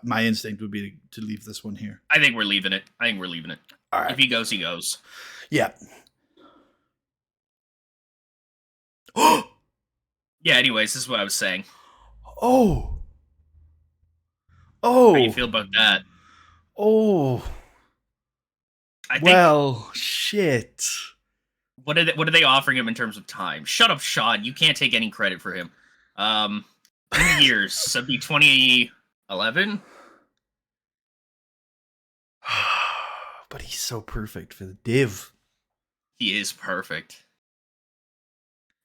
my instinct would be to leave this one here. I think we're leaving it. All right. If he goes, he goes. Yeah. Yeah, anyways, this is what I was saying. Oh. How do you feel about that? Oh. I think, well, shit. What are they offering him in terms of time? Shut up, Sean. You can't take any credit for him. 2 years. So it'd be 2011? But he's so perfect for the div. He is perfect.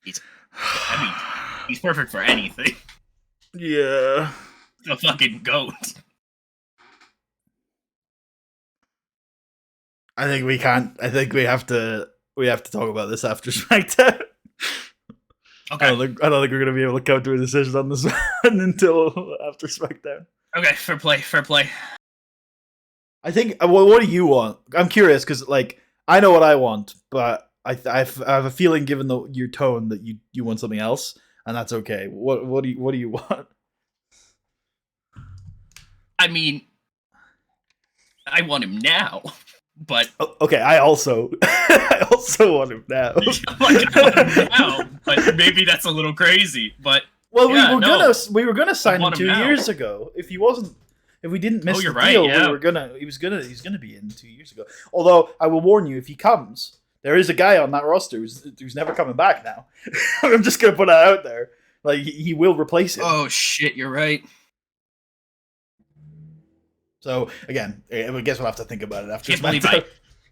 He's perfect for anything. Yeah. The fucking goat. I think we can't. I think we have to talk about this after SmackDown. Okay. I don't think we're gonna be able to come to a decision on this one until after SmackDown. Okay, fair play. I think. What do you want? I'm curious because, like, I know what I want, but I have a feeling, given your tone, that you want something else, and that's okay. What do you want? I mean, I want him now, but okay. I also want him now. I want him now, but maybe that's a little crazy. But well, we were gonna sign him 2 years ago. If we didn't miss the deal, yeah. He's gonna be in 2 years ago. Although I will warn you, if he comes, there is a guy on that roster who's never coming back now. I'm just gonna put that out there. Like, he will replace him. Oh shit, you're right. So again, I guess we'll have to think about it after.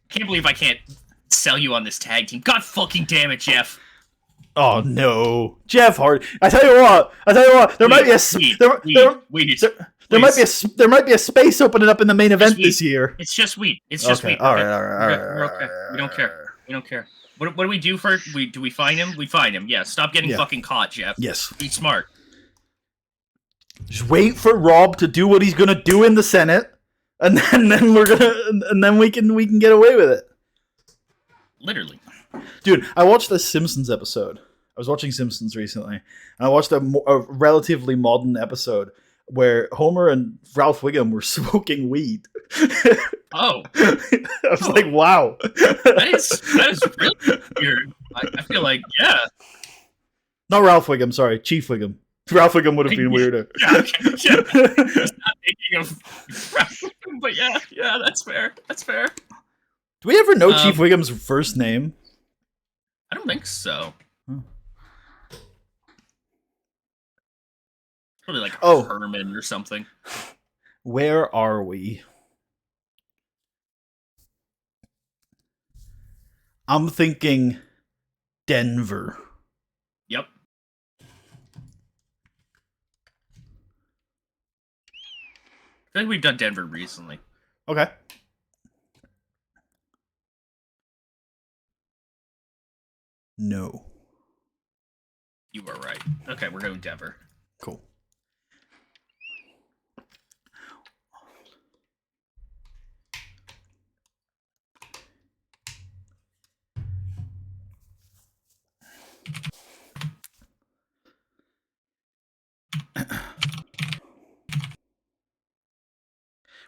Can't believe I can't sell you on this tag team. God fucking damn it, Jeff. Oh no, Jeff Hardy. I tell you what. There might be a there might be a space opening up in the main event this year. It's just wheat. It's just wheat. All right. We're okay. We don't care. We don't care. What do we do first? Do we find him? We find him. Yeah. Stop getting fucking caught, Jeff. Yes. Be smart. Just wait for Rob to do what he's gonna do in the Senate, and then we can get away with it. Literally. Dude, I watched the Simpsons episode. I was watching Simpsons recently, and I watched a relatively modern episode where Homer and Ralph Wiggum were smoking weed. Oh. I was like, wow. That is really weird. I feel like, yeah. Not Ralph Wiggum, sorry, Chief Wiggum. Ralph Wiggum would have been weirder. Yeah, okay. Yeah. Just not thinking of Ralph Wiggum, but yeah, that's fair. That's fair. Do we ever know Chief Wiggum's first name? I don't think so. Probably like Herman or something. Where are we? I'm thinking Denver. Yep. I think we've done Denver recently. Okay. No. You were right. Okay, we're going Denver. Cool.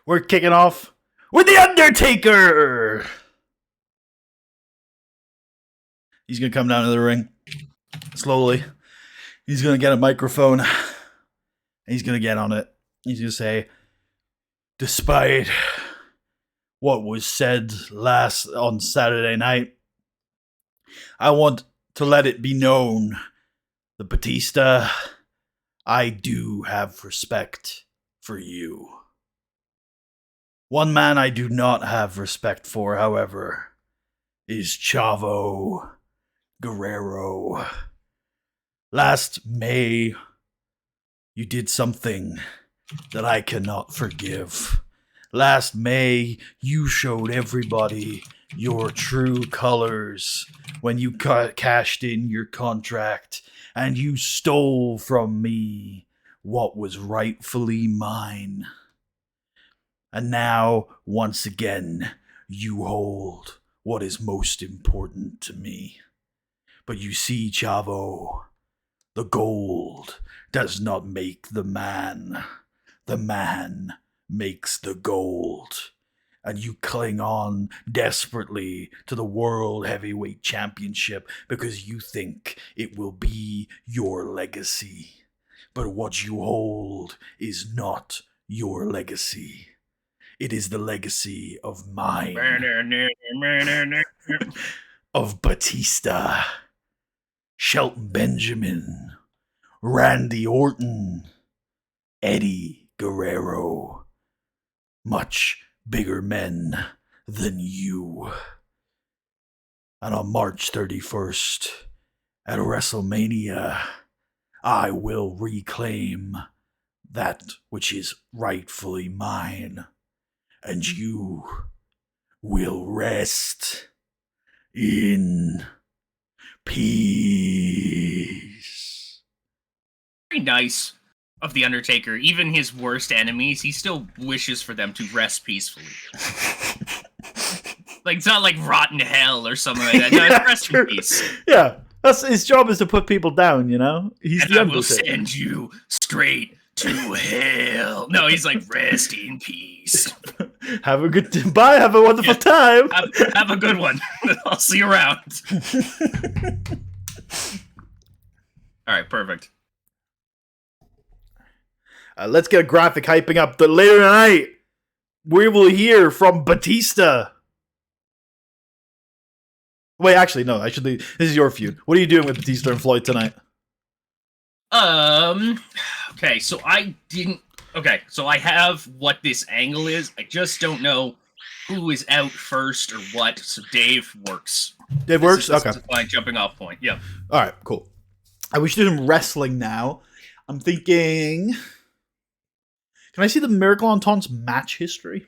We're kicking off with The Undertaker! He's going to come down to the ring slowly. He's going to get a microphone. And he's going to get on it. He's going to say, despite what was said on Saturday night, I want to let it be known that Batista, I do have respect for you. One man I do not have respect for, however, is Chavo Guerrero. Last May, you did something that I cannot forgive. Last May, you showed everybody your true colors when you cashed in your contract and you stole from me what was rightfully mine. And now, once again, you hold what is most important to me. But you see, Chavo, the gold does not make the man. The man makes the gold. And you cling on desperately to the World Heavyweight Championship because you think it will be your legacy. But what you hold is not your legacy. It is the legacy of mine. Of Batista, Shelton Benjamin, Randy Orton, Eddie Guerrero. Much bigger men than you. And on March 31st, at WrestleMania, I will reclaim that which is rightfully mine. And you will rest in peace. Very nice of The Undertaker. Even his worst enemies, he still wishes for them to rest peacefully. Like, it's not like rot in hell or something like that. No, it's rest in peace. Yeah, that's his job, is to put people down, you know? He's and the I Undertaker. Will send you straight to hell. No, he's like, rest in peace. Have a good bye. Have a wonderful time. Have a good one. I'll see you around. All right, perfect. Let's get a graphic hyping up the later tonight. We will hear from Batista. Wait, actually, no. This is your feud. What are you doing with Batista and Floyd tonight? Okay, so I have what this angle is. I just don't know who is out first or what. So Dave works. Dave works? This Okay. is my jumping off point. Yep. All right, cool. We should do some wrestling now. I'm thinking... Can I see the Miracle on Taunts match history?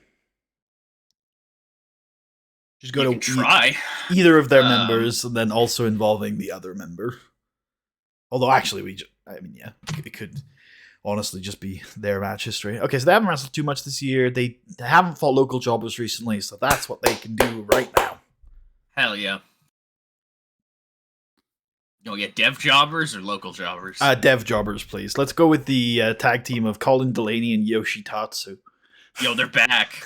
Just go You to can try. either of their members, and then also involving the other member. Although, actually, yeah, it could honestly just be their match history. Okay, so they haven't wrestled too much this year. They haven't fought local jobbers recently, so that's what they can do right now. Hell yeah. Oh yeah, dev jobbers or local jobbers? Dev jobbers, please. Let's go with the tag team of Colin Delaney and Yoshitatsu. Yo, they're back.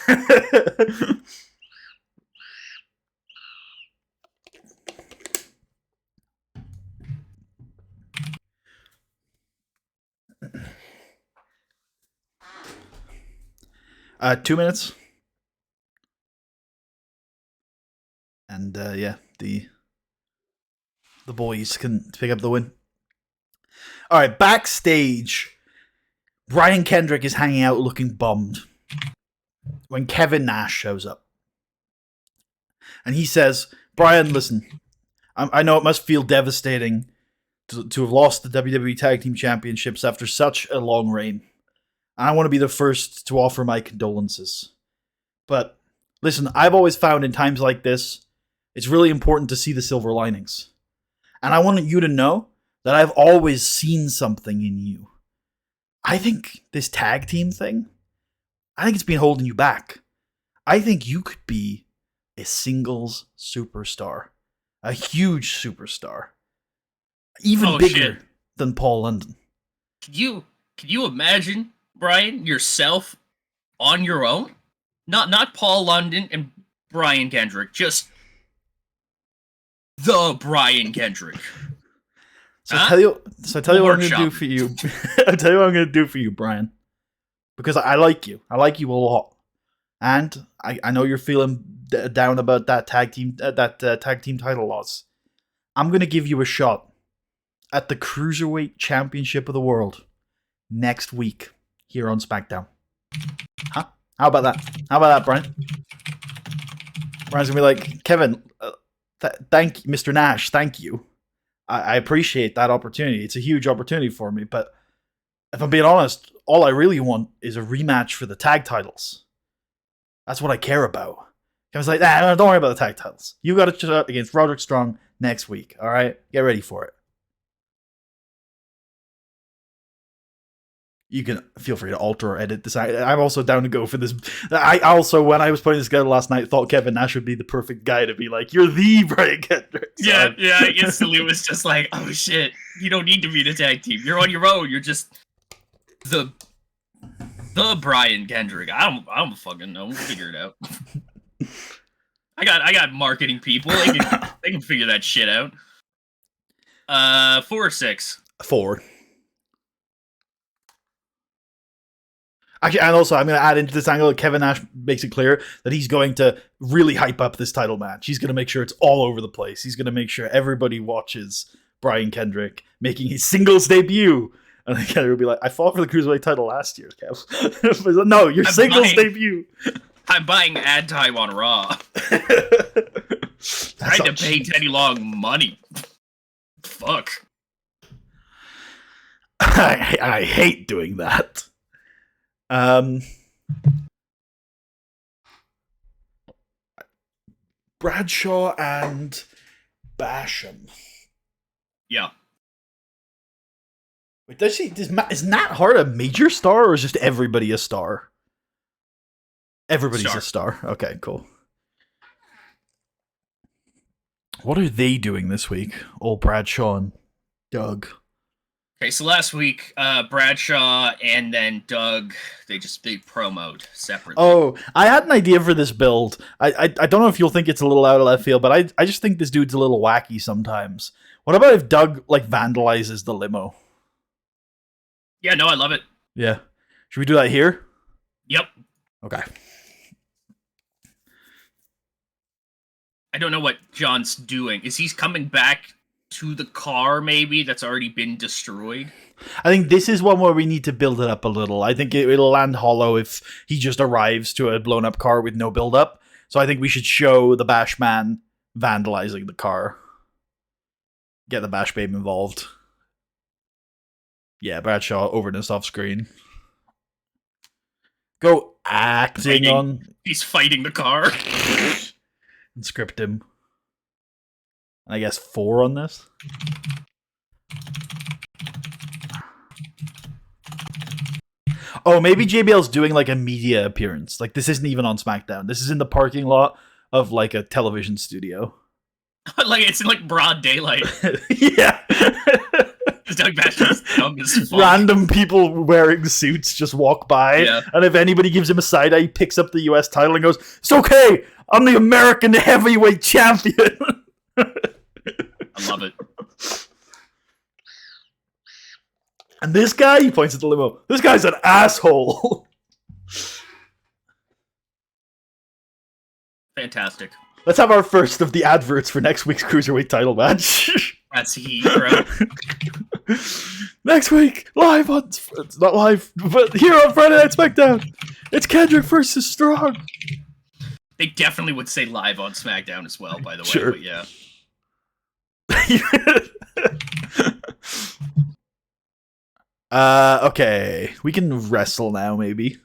2 minutes. And yeah, the boys can pick up the win. All right, backstage, Brian Kendrick is hanging out looking bummed when Kevin Nash shows up. And he says, Brian, listen, I know it must feel devastating to have lost the WWE Tag Team Championships after such a long reign. I want to be the first to offer my condolences. But listen, I've always found in times like this, it's really important to see the silver linings. And I want you to know that I've always seen something in you. I think this tag team thing, I think it's been holding you back. I think you could be a singles superstar. A huge superstar. Even bigger than Paul London. Can you imagine, Brian, yourself on your own? Not Paul London and Brian Kendrick, just the Brian Kendrick. So I tell you what I'm going to do for you. I'll tell you what I'm going to do for you, Brian. Because I like you. I like you a lot. And I know you're feeling down about that tag team title loss. I'm going to give you a shot at the Cruiserweight Championship of the World next week here on SmackDown. Huh? How about that? How about that, Brian? Brian's going to be like, Kevin, thank you, Mr. Nash, thank you. I appreciate that opportunity. It's a huge opportunity for me, but if I'm being honest, all I really want is a rematch for the tag titles. That's what I care about. Kevin's like, don't worry about the tag titles. You got to shot against Roderick Strong next week, all right? Get ready for it. You can feel free to alter or edit this. I'm also down to go for this. I also, when I was putting this together last night, thought Kevin Nash would be the perfect guy to be like, you're the Brian Kendrick. So yeah, instantly was just like, oh shit, you don't need to be the tag team. You're on your own. You're just the Brian Kendrick. I don't fucking know. We'll figure it out. I got marketing people. They can figure that shit out. 4 or 6? 4. Actually, and also I'm going to add into this angle that Kevin Nash makes it clear that he's going to really hype up this title match. He's going to make sure it's all over the place. He's going to make sure everybody watches Brian Kendrick making his singles debut. And then Kendrick will be like, I fought for the Cruiserweight title last year, Kev. No, your singles debut. I'm buying ad time on Raw. Trying to pay Teddy Long money. Fuck. I hate doing that. Bradshaw and Basham. Yeah. Wait, is Matt Hart a major star, or is just everybody a star? Everybody's a star. Okay, cool. What are they doing this week? Old Bradshaw and Doug. Okay, so last week, Bradshaw and then Doug, they promoed separately. Oh, I had an idea for this build. I don't know if you'll think it's a little out of left field, but I just think this dude's a little wacky sometimes. What about if Doug vandalizes the limo? Yeah, no, I love it. Yeah. Should we do that here? Yep. Okay. I don't know what John's doing. Is he coming back to the car, maybe, that's already been destroyed? I think this is one where we need to build it up a little. I think it'll land hollow if he just arrives to a blown-up car with no build-up. So I think we should show the Bash Man vandalizing the car. Get the Bash Babe involved. Yeah, Bradshaw overness off screen. Go acting on. He's fighting the car. And script him. I guess 4 on this. Oh, maybe JBL's doing like a media appearance. Like this isn't even on SmackDown. This is in the parking lot of like a television studio. Like it's in like broad daylight. Yeah. Doug Bash is dumb as fuck. Random people wearing suits just walk by, Yeah. and if anybody gives him a side eye, he picks up the US title and goes, "It's okay, I'm the American heavyweight champion." I love it. And this guy, he points at the limo, this guy's an asshole. Fantastic. Let's have our first of the adverts for next week's Cruiserweight title match. That's heat, bro. Next week, live on... It's not live, but here on Friday Night SmackDown, it's Kendrick versus Strong. They definitely would say live on SmackDown as well, by the way. Sure. But yeah. Okay. We can wrestle now, maybe.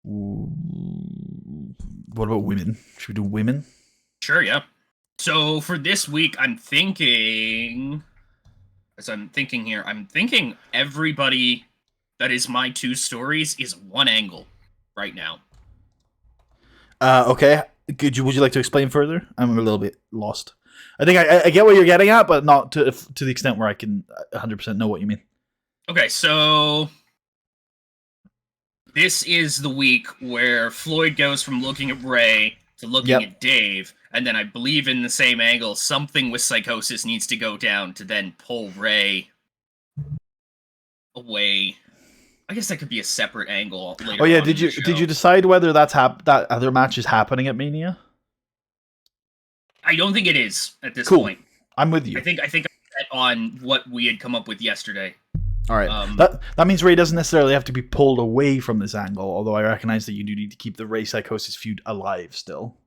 What about women? Should we do women? Sure, yeah. So for this week, I'm thinking everybody that is my 2 stories is one angle right now. Okay. Would you like to explain further? I'm a little bit lost. I think I get what you're getting at, but not to the extent where I can 100% know what you mean. Okay, so this is the week where Floyd goes from looking at Ray to looking at Dave, and then I believe in the same angle, something with Psychosis needs to go down to then pull Ray away. I guess that could be a separate angle later. Oh yeah, on did in the show. you decide whether that other match is happening at Mania? I don't think it is at this Cool. point. I'm with you. I think I'm set on what we had come up with yesterday. All right. That means Ray doesn't necessarily have to be pulled away from this angle, although I recognize that you do need to keep the Ray Psychosis feud alive still.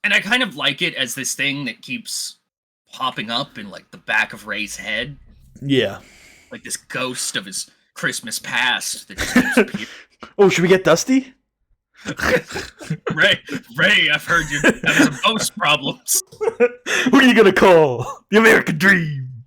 And I kind of like it as this thing that keeps popping up in like the back of Ray's head. Yeah. Like this ghost of his Christmas past that just keeps appearing. Oh, should we get Dusty? Ray, I've heard you're having some ghost problems. Who are you gonna call? The American Dream.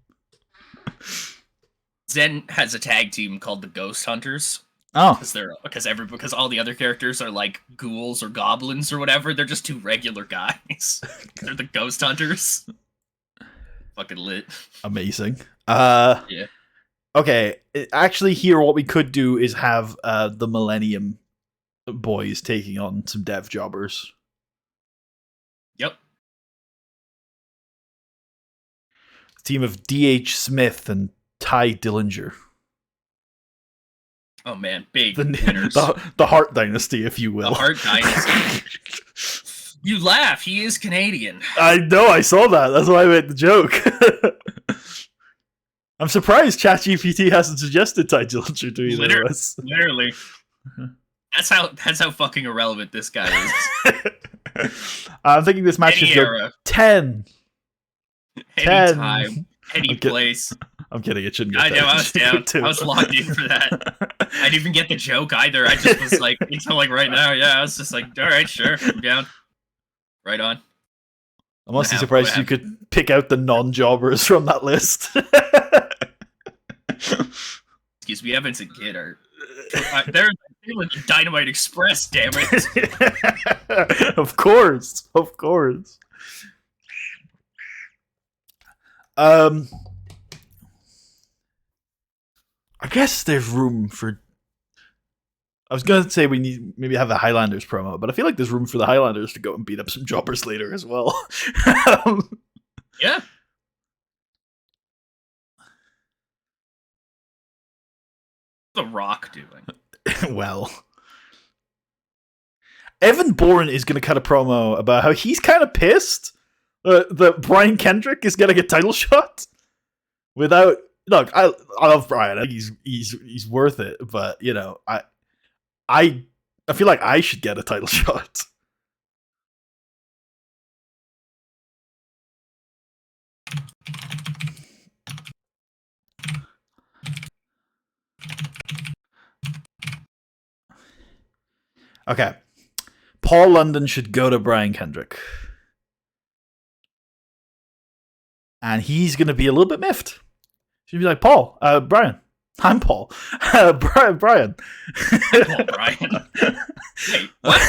Zen has a tag team called the Ghost Hunters. Oh, because all the other characters are like ghouls or goblins or whatever. They're just 2 regular guys. They're the Ghost Hunters. Fucking lit. amazing. Yeah. Okay, actually, here what we could do is have the Millennium Boys taking on some dev jobbers. Yep. Team of D.H. Smith and Ty Dillinger. Oh man, big The, winners. the Hart Dynasty, if you will. The Hart Dynasty. You laugh. He is Canadian. I know, I saw that. That's why I made the joke. I'm surprised ChatGPT hasn't suggested Ty Dillinger to either of us. Literally. That's how fucking irrelevant this guy is. I'm thinking this match Any should go era. 10. Any time. Any place. I'm kidding, it shouldn't go I 10. know, I was down. Two. I was locked in for that. I didn't even get the joke either. I just was like, until like right now, yeah, I was just like, alright, sure, I'm down. Right on. I'm honestly surprised you could pick out the non-jobbers from that list. Excuse me, Evans and Kid are... They're like Dynamite Express, damn it. Of course. I guess there's room for... I was going to say we need maybe have a Highlanders promo, but I feel like there's room for the Highlanders to go and beat up some jobbers later as well. Yeah. The Rock doing? Well, Evan Bourne is going to cut a promo about how he's kind of pissed that Brian Kendrick is getting a title shot without. Look, I love Brian. I think he's worth it, but you know, I I feel like I should get a title shot. Okay. Paul London should go to Brian Kendrick. And he's going to be a little bit miffed. She'd be like, Paul, Brian. I'm Paul. Brian. I'm Paul Brian. Wait, what?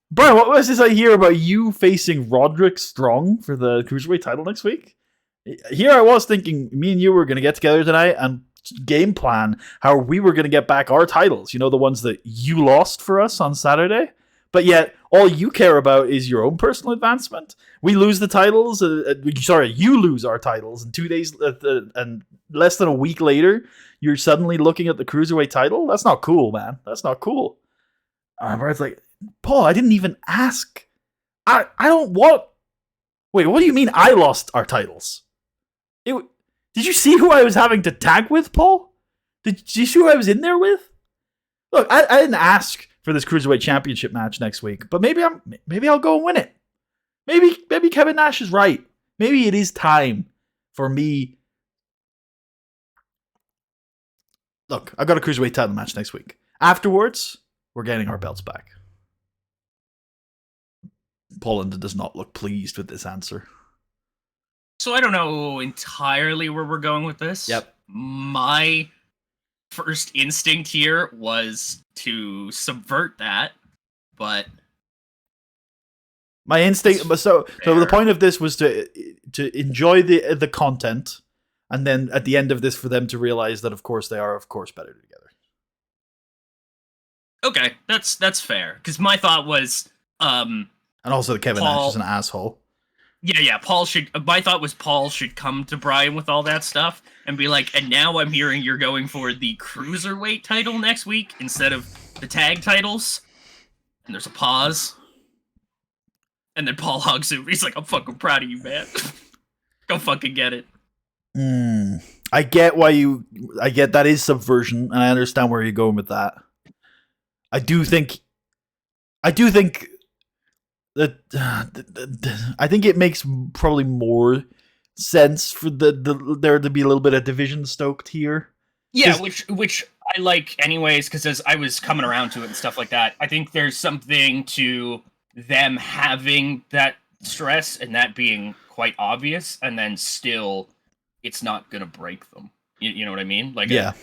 Brian, what was this I hear about you facing Roderick Strong for the Cruiserweight title next week? Here I was thinking me and you were going to get together tonight and game plan how we were going to get back our titles. You know, the ones that you lost for us on Saturday? But yet, all you care about is your own personal advancement. We lose the titles. You lose our titles. And 2 days and less than a week later, you're suddenly looking at the Cruiserweight title? That's not cool, man. That's not cool. It's like, Paul, I didn't even ask. I don't want... Wait, what do you mean I lost our titles? Did you see who I was having to tag with, Paul? Did you see who I was in there with? Look, I didn't ask for this Cruiserweight Championship match next week, but maybe I'll go and win it. Maybe Kevin Nash is right. Maybe it is time for me. Look, I got a Cruiserweight title match next week. Afterwards, we're getting our belts back. Poland does not look pleased with this answer. So I don't know entirely where we're going with this. Yep. My first instinct here was to subvert that, but my instinct. So the point of this was to enjoy the content, and then at the end of this, for them to realize that, of course, they are, of course, better together. Okay, that's fair. Because my thought was, and also Kevin Nash is an asshole. Yeah. My thought was Paul should come to Brian with all that stuff and be like, and now I'm hearing you're going for the Cruiserweight title next week instead of the tag titles. And there's a pause. And then Paul hugs him. He's like, I'm fucking proud of you, man. Go fucking get it. I get that is subversion, and I understand where you're going with that. I do think that I think it makes probably more sense for there to be a little bit of division stoked here. Yeah, which I like anyways, because as I was coming around to it and stuff like that, I think there's something to them having that stress and that being quite obvious, and then still it's not gonna break them. You know what I mean? Like, yeah,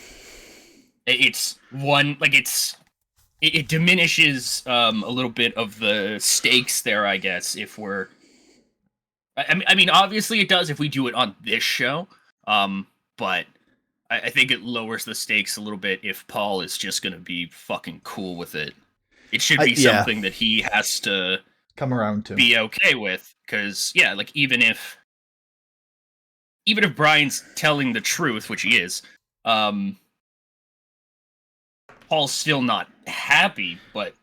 it's one, like it diminishes a little bit of the stakes there, I guess, if we're... I mean, obviously it does if we do it on this show, but I think it lowers the stakes a little bit if Paul is just going to be fucking cool with it. It should be something that he has to come around to, be okay with, because, yeah, like, even if Brian's telling the truth, which he is, Paul's still not happy, but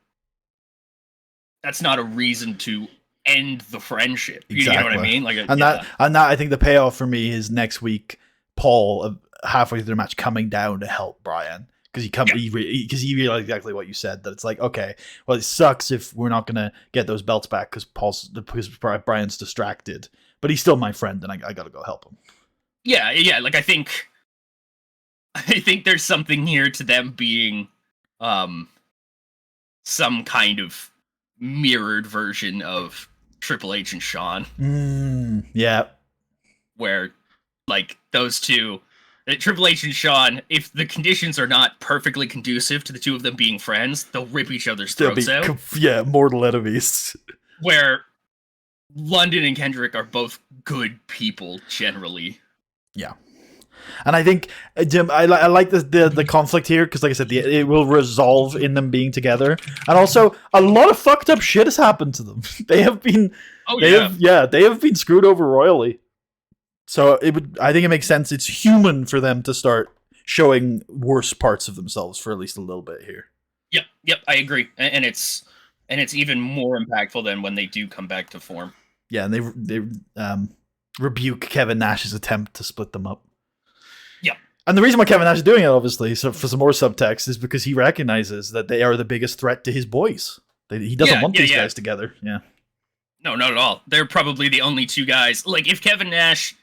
that's not a reason to end the friendship. Exactly. You know what I mean? Like, that I think the payoff for me is next week, Paul halfway through the match coming down to help Brian, because he realized exactly what you said, that it's like, okay, well, it sucks if we're not gonna get those belts back because Brian's distracted, but he's still my friend and I gotta go help him. Yeah. Like, I think there's something here to them being some kind of mirrored version of Triple H and Shawn. Yeah. Where, like, those two, Triple H and Shawn, if the conditions are not perfectly conducive to the two of them being friends, they'll rip each other's throats out. Yeah, mortal enemies. Where London and Kendrick are both good people, generally. Yeah. And I think, Jim, I like the conflict here, because, like I said, it will resolve in them being together. And also, a lot of fucked up shit has happened to them. They have been, they have been screwed over royally. So I think it makes sense. It's human for them to start showing worse parts of themselves for at least a little bit here. Yep, I agree. And it's even more impactful than when they do come back to form. Yeah, and they rebuke Kevin Nash's attempt to split them up. Yep. And the reason why Kevin Nash is doing it, obviously, so for some more subtext, is because he recognizes that they are the biggest threat to his boys. He doesn't want these guys together. Yeah. No, not at all. They're probably the only two guys. Like, if Kevin Nash,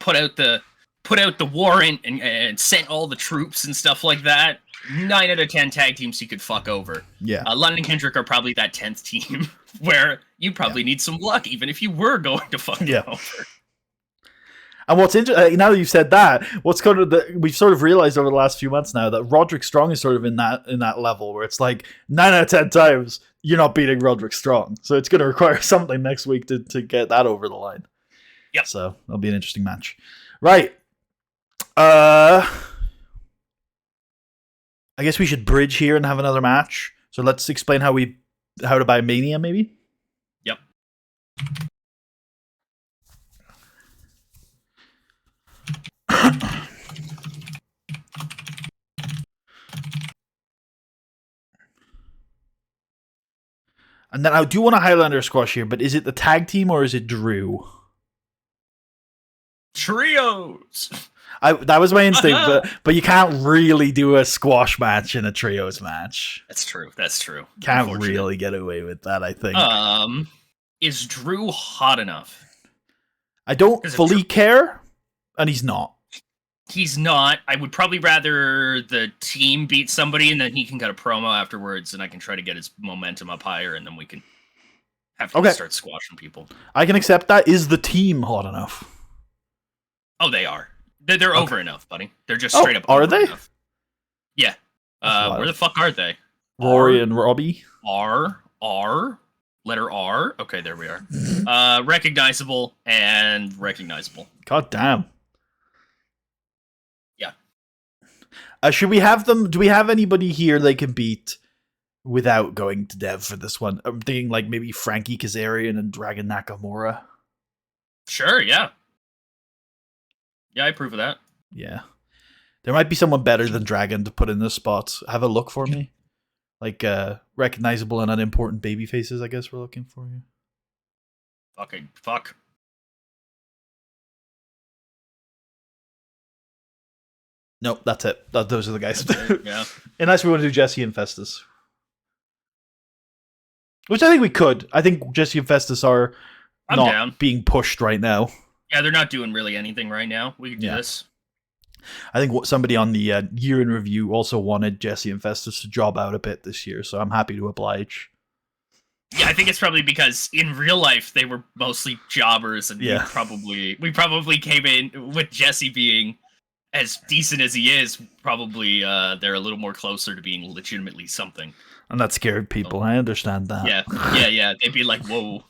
put out the warrant and sent all the troops and stuff like that, 9 out of 10 tag teams he could fuck over. Yeah. London Kendrick are probably that 10th team where you probably need some luck, even if you were going to fuck them over. And what's interesting, now that you've said that, we've sort of realized over the last few months now that Roderick Strong is sort of in that level where it's like 9 out of 10 times you're not beating Roderick Strong. So it's going to require something next week to get that over the line. Yep. So that'll be an interesting match. Right. I guess we should bridge here and have another match. So let's explain how to buy Mania, maybe? Yep. And then I do want a Highlander squash here, but is it the tag team or is it Drew? Trios! That was my instinct, but you can't really do a squash match in a trios match. That's true. Can't really get away with that, I think. Is Drew hot enough? I don't fully care, and he's not. He's not. I would probably rather the team beat somebody, and then he can cut a promo afterwards, and I can try to get his momentum up higher, and then we can have to start squashing people. I can accept that. Is the team hot enough? Oh, they are. They're over enough, buddy. They're just straight up. Are they? Enough. Yeah. Where the fuck are they? Rory and Robbie. R. Letter R. Okay, there we are. Recognizable and recognizable. God damn. Yeah. Should we have them? Do we have anybody here they can beat without going to Dev for this one? I'm thinking like maybe Frankie Kazarian and Dragon Nakamura. Sure, yeah. Yeah, I approve of that. Yeah. There might be someone better than Dragon to put in this spot. Have a look for me. Like recognizable and unimportant baby faces, I guess we're looking for you. Fucking fuck. Nope, that's it. Those are the guys. Yeah. Unless we want to do Jesse and Festus. Which I think we could. I think Jesse and Festus are not being pushed right now. Yeah, they're not doing really anything right now. We can do this. I think somebody on the year in review also wanted Jesse and Festus to job out a bit this year, so I'm happy to oblige. Yeah, I think it's probably because in real life they were mostly jobbers, and we probably came in with Jesse being as decent as he is. Probably they're a little more closer to being legitimately something. And that scared people. I understand that. Yeah. They'd be like, "Whoa,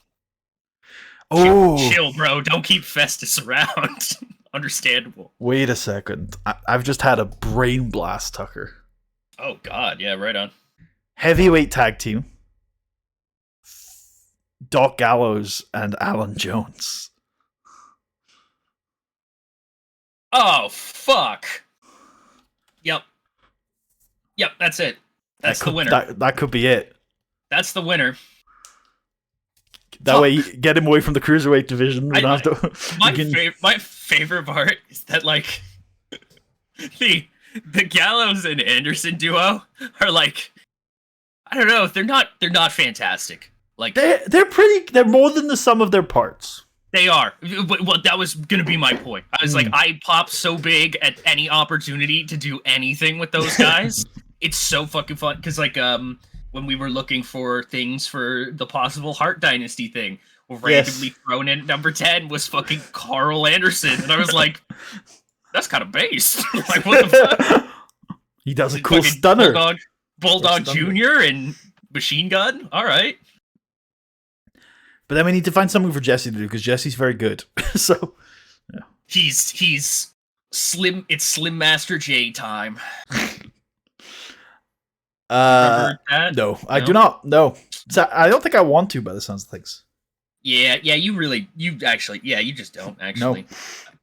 chill, bro. Don't keep Festus around." Understandable. Wait a second. I've just had a brain blast, Tucker. Oh, God. Yeah, right on. Heavyweight tag team. Doc Gallows and Alan Jones. Oh, fuck. Yep, that's it. That's the winner. That could be it. That's the winner. That way, get him away from the cruiserweight division. My favorite part is that, like, the Gallows and Anderson duo are like, I don't know, they're not fantastic. Like they're more than the sum of their parts. They are. Well, that was gonna be my point. I was like, I pop so big at any opportunity to do anything with those guys. It's so fucking fun because, like, when we were looking for things for the possible Hart Dynasty thing, randomly thrown in at number 10 was fucking Carl Anderson. And I was like, that's kind of based. Like, what the fuck? He does a cool stunner. Bulldog Jr. and Machine Gun? All right. But then we need to find something for Jesse to do, because Jesse's very good. So, yeah. He's slim. It's Slim Master J time. No, I do not. No, I don't think I want to, by the sounds of things. Yeah, you just don't actually. No.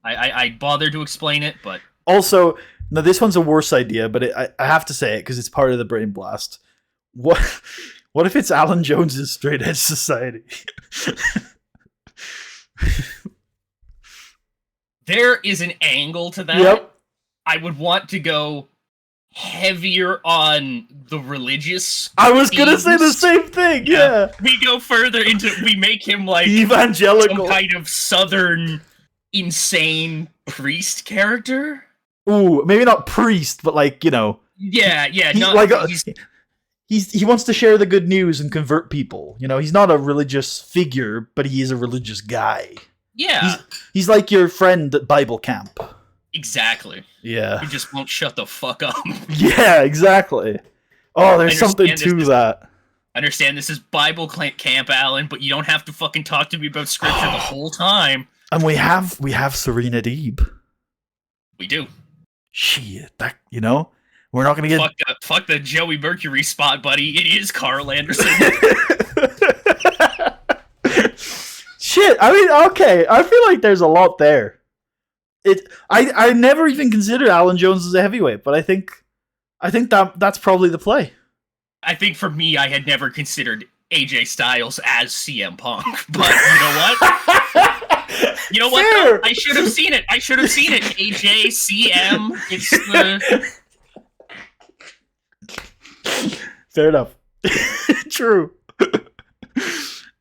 I bothered to explain it, but also, now this one's a worse idea, but I have to say it because it's part of the brain blast. What if it's Alan Jones's Straight Edge Society? There is an angle to that. Yep. I would want to go heavier on the religious. I was gonna say the themes. same thing. Yeah. We go further into. We make him like Evangelical. some kind of southern insane priest character. Ooh, maybe not priest, but like, you know, Yeah, not like he wants to share the good news and convert people. You know, he's not a religious figure, but he is a religious guy. Yeah, He's like your friend at Bible camp. exactly. Yeah. He just won't shut the fuck up. Yeah, exactly. Oh, there's something to that. I understand this is Bible camp, Alan, but you don't have to fucking talk to me about scripture the whole time. And we have Serena Deeb. We do. Shit, that, you know, we're not gonna get fuck the Joey Mercury spot, buddy. It is Carl Anderson. Shit, I mean, okay, I feel like there's a lot there. I never even considered Alan Jones as a heavyweight, but I think that's probably the play. I think for me, I had never considered AJ Styles as CM Punk, but you know what? You know what? Though? I should have seen it. AJ, CM. It's the. Fair enough. True.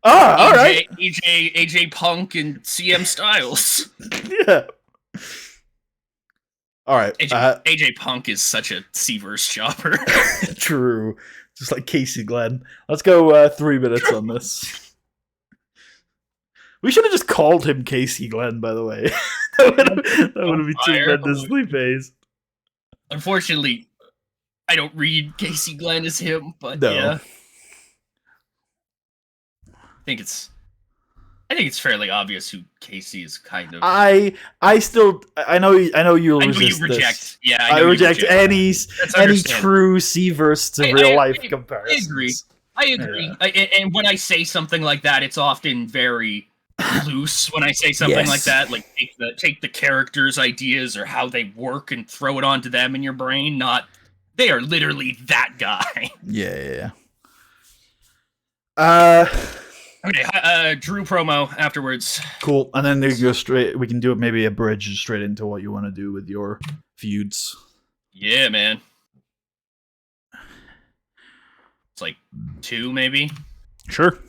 All right. AJ Punk and CM Styles. Yeah. All right. AJ Punk is such a C-verse jobber. True. Just like Casey Glenn. Let's go 3 minutes on this. We should have just called him Casey Glenn, by the way. that would be tremendously phased. Unfortunately, I don't read Casey Glenn as him, but no. Yeah. I think it's fairly obvious who Casey is kind of. I know you'll resist you reject. this. Yeah, I reject any true C-verse to real life comparisons. I agree. Yeah. And when I say something like that, it's often very loose. When I say something like that, like take the characters' ideas or how they work and throw it onto them in your brain. Not they are literally that guy. Yeah. Okay, Drew promo afterwards. Cool, and then they go straight. We can do it maybe a bridge straight into what you want to do with your feuds. Yeah, man. It's like 2, maybe. Sure.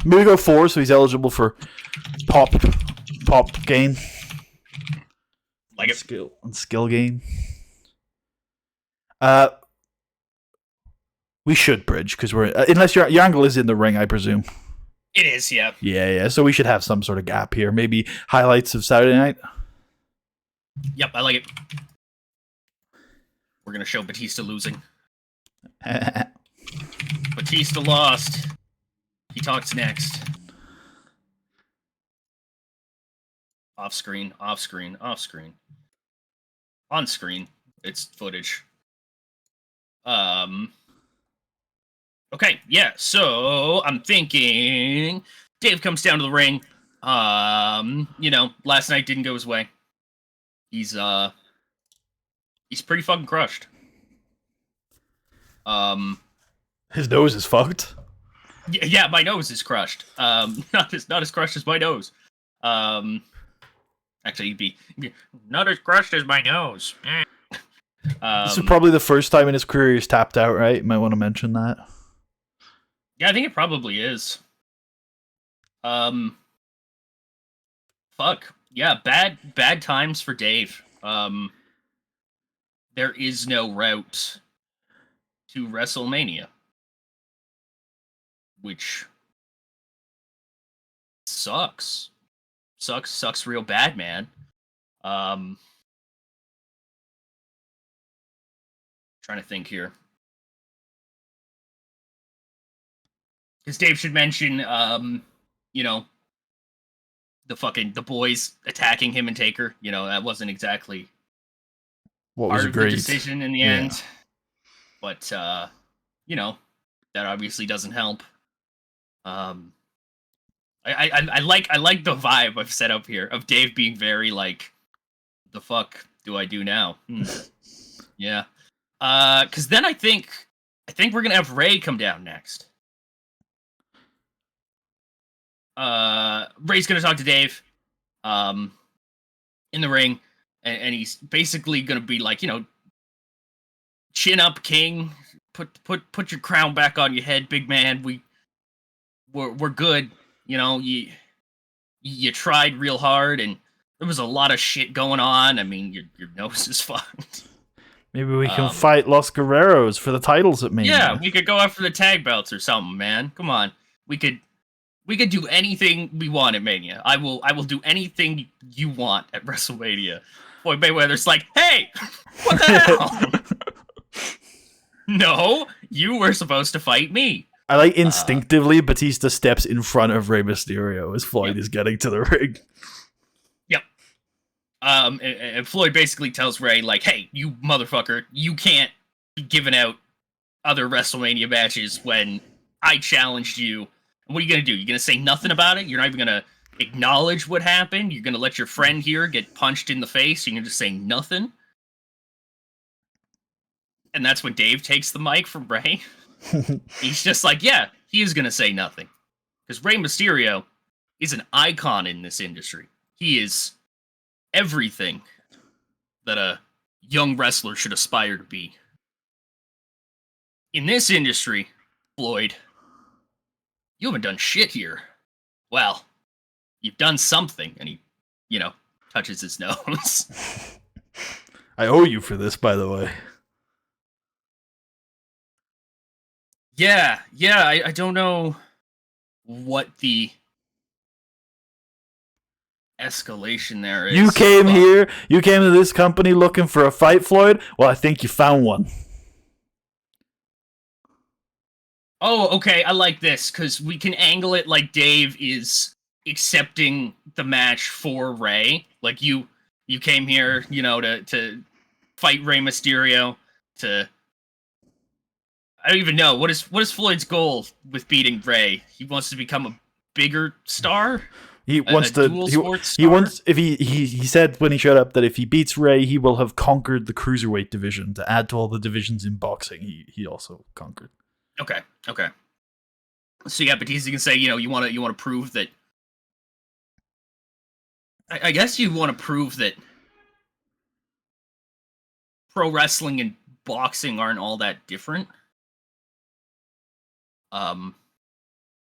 Maybe go 4, so he's eligible for pop game. Like it. Skill game. We should bridge because we're unless your angle is in the ring, I presume. It is, yeah. Yeah. So we should have some sort of gap here. Maybe highlights of Saturday night. Yep, I like it. We're gonna show Batista losing. Batista lost. He talks next. Off screen. On screen. It's footage. Okay, yeah, so I'm thinking Dave comes down to the ring. Last night didn't go his way. He's pretty fucking crushed. His nose is fucked. Yeah, my nose is crushed. Not as crushed as my nose. Actually, he'd be not as crushed as my nose. This is probably the first time in his career he's tapped out, right? You might want to mention that. Yeah, I think it probably is. Fuck. Yeah, bad times for Dave. There is no route to WrestleMania, which sucks. Sucks real bad, man. Trying to think here. Because Dave should mention, the boys attacking him and Taker. That wasn't exactly what was part of the decision in the end. But, that obviously doesn't help. I like the vibe I've set up here of Dave being very like, the fuck do I do now? Yeah. Because then I think we're gonna have Ray come down next. Ray's gonna talk to Dave, in the ring. and he's basically gonna be like, chin up, king. Put your crown back on your head, big man. We're good. You tried real hard, and there was a lot of shit going on. I mean, your nose is fucked. Maybe we can fight Los Guerreros for the titles at Mania. Yeah, we could go after the tag belts or something, man. Come on, we could do anything we want at Mania. I will do anything you want at WrestleMania. Floyd Mayweather's like, hey, what the hell? No, you were supposed to fight me. I like instinctively Batista steps in front of Rey Mysterio as Floyd is getting to the ring. Yep. And Floyd basically tells Rey, like, hey, you motherfucker, you can't be giving out other WrestleMania matches when I challenged you. And what are you going to do? You're going to say nothing about it? You're not even going to acknowledge what happened? You're going to let your friend here get punched in the face? You're going to just say nothing? And that's when Dave takes the mic from Rey. He's just like, yeah, he is going to say nothing. Because Rey Mysterio is an icon in this industry. He is everything that a young wrestler should aspire to be. In this industry, Floyd, you haven't done shit here. Well, you've done something. And he, touches his nose. I owe you for this, by the way. Yeah, I don't know what the escalation there is. You came to this company looking for a fight, Floyd? Well, I think you found one. Oh, okay, I like this, because we can angle it like Dave is accepting the match for Rey. Like, you came here, to fight Rey Mysterio, I don't even know. What is Floyd's goal with beating Rey? He wants to become a bigger star? He wants to. He wants. If he said when he showed up that if he beats Rey, he will have conquered the cruiserweight division to add to all the divisions in boxing. He also conquered. Okay. So yeah, Batista can say, you want to prove that. I guess you want to prove that pro wrestling and boxing aren't all that different.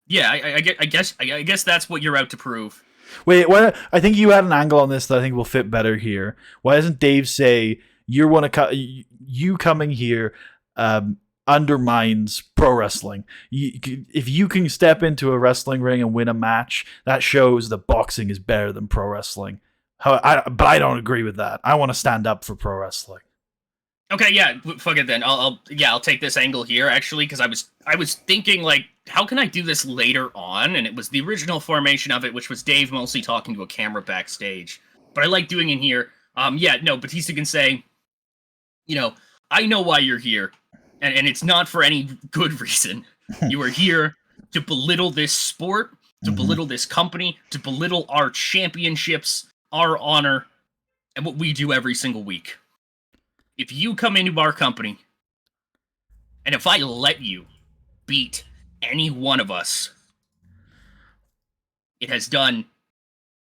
Yeah, I guess that's what you're out to prove. Wait, I think you had an angle on this that I think will fit better here. Why doesn't Dave say you coming here undermines pro wrestling? If you can step into a wrestling ring and win a match, that shows that boxing is better than pro wrestling. But I don't agree with that. I want to stand up for pro wrestling. Okay, yeah, fuck it then. I'll take this angle here actually, because I was thinking, like, how can I do this later on? And it was the original formation of it, which was Dave mostly talking to a camera backstage. But I like doing it here. Batista can say, I know why you're here, and it's not for any good reason. You are here to belittle this sport, to belittle this company, to belittle our championships, our honor, and what we do every single week. If you come into our company, and if I let you beat any one of us, it has done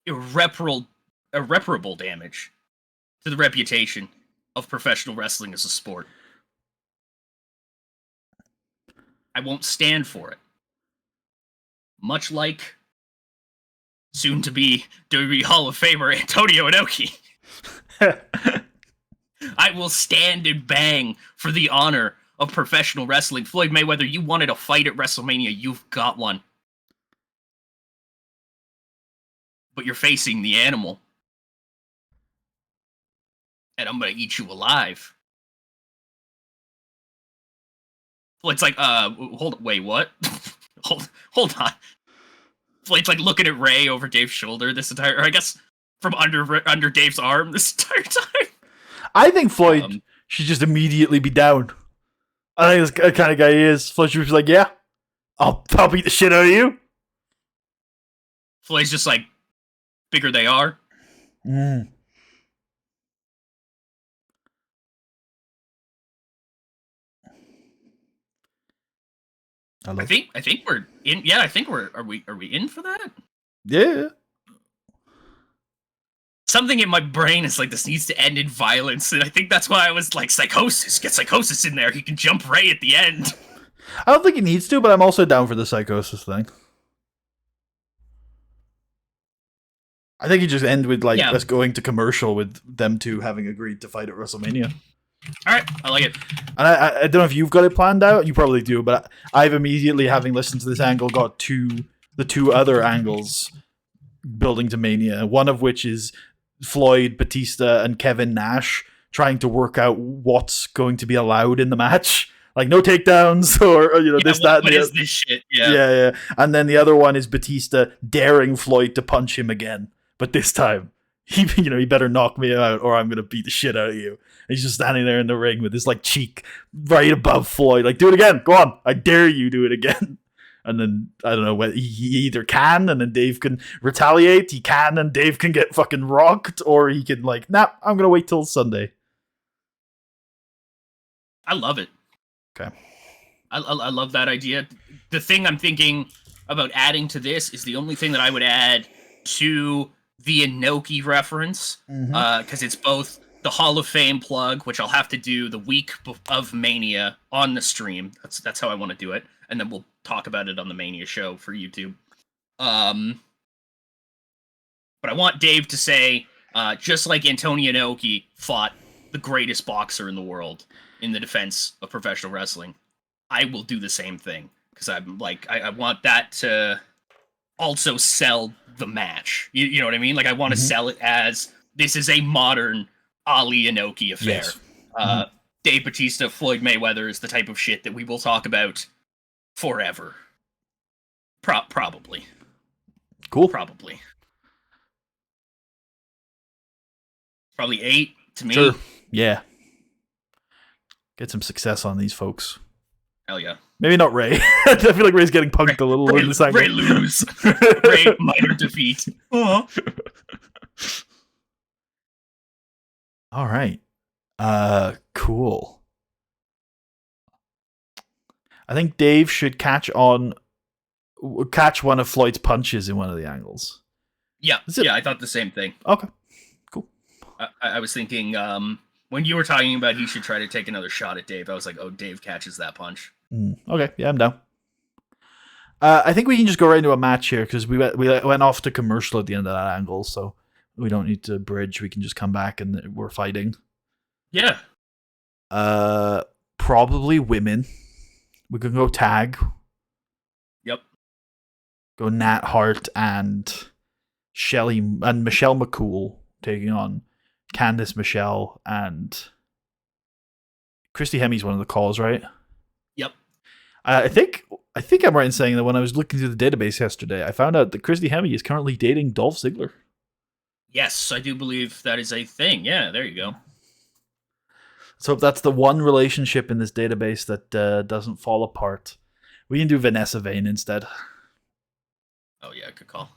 irreparable damage to the reputation of professional wrestling as a sport. I won't stand for it. Much like soon-to-be WWE Hall of Famer Antonio Inoki. I will stand and bang for the honor of professional wrestling. Floyd Mayweather, you wanted a fight at WrestleMania. You've got one. But you're facing the animal. And I'm going to eat you alive. Floyd's like, wait, what? hold on. Floyd's like looking at Rey over Dave's shoulder this entire, or I guess from under Dave's arm this entire time. I think Floyd should just immediately be down. I think that's the kind of guy he is. Floyd should be like, yeah, I'll beat the shit out of you. Floyd's just like, bigger they are. I think we're in. Yeah, I think are we in for that? Yeah. something in my brain is like, this needs to end in violence, and I think that's why I was like, Psychosis, get Psychosis in there, he can jump right at the end. I don't think he needs to, but I'm also down for the Psychosis thing. I think you just end with like us going to commercial with them two having agreed to fight at WrestleMania. All right, I like it. And I don't know if you've got it planned out. You probably do, but I've immediately, having listened to this angle, got the two other angles building to Mania. One of which is Floyd, Batista, and Kevin Nash trying to work out what's going to be allowed in the match. Like no takedowns or this, that. What is this shit? Yeah. And then the other one is Batista daring Floyd to punch him again, but this time he better knock me out or I'm gonna beat the shit out of you. And he's just standing there in the ring with his like cheek right above Floyd, like, do it again, go on, I dare you, do it again. And then I don't know whether he either can and then Dave can retaliate, he can and Dave can get fucking rocked, or he can like, nah, I'm gonna wait till Sunday. I love it. Okay. I love that idea. The thing I'm thinking about adding to this is the only thing that I would add to the Inoki reference, because it's both the Hall of Fame plug, which I'll have to do the week of Mania on the stream. That's how I want to do it, and then we'll talk about it on the Mania show for YouTube. But I want Dave to say, just like Antonio Inoki fought the greatest boxer in the world in the defense of professional wrestling, I will do the same thing, because I'm like, I want that to also sell the match. You know what I mean? Like, I want to sell it as, this is a modern Ali Inoki affair. Yes. Dave Batista, Floyd Mayweather is the type of shit that we will talk about forever. Probably. Cool. Probably 8 to me. Sure. Yeah. Get some success on these folks. Hell yeah. Maybe not Ray. I feel like Ray's getting punked a little in this angle. Ray lose. Ray minor defeat. All right. Cool. I think Dave should catch one of Floyd's punches in one of the angles. Yeah. Yeah, I thought the same thing. Okay. Cool. I was thinking, when you were talking about he should try to take another shot at Dave, I was like, oh, Dave catches that punch. Okay, yeah, I'm down. I think we can just go right into a match here, because we went off to commercial at the end of that angle, so we don't need to bridge. We can just come back and we're fighting. Yeah. Probably women. We can go tag. Yep. Go Nat Hart and Michelle McCool taking on Candice Michelle, and Christy Hemi's one of the calls, right? Yep. I think I'm right in saying that when I was looking through the database yesterday, I found out that Christy Hemi is currently dating Dolph Ziggler. Yes, I do believe that is a thing. Yeah, there you go. So if that's the one relationship in this database that doesn't fall apart, we can do Vanessa Vane instead. Oh yeah, good call.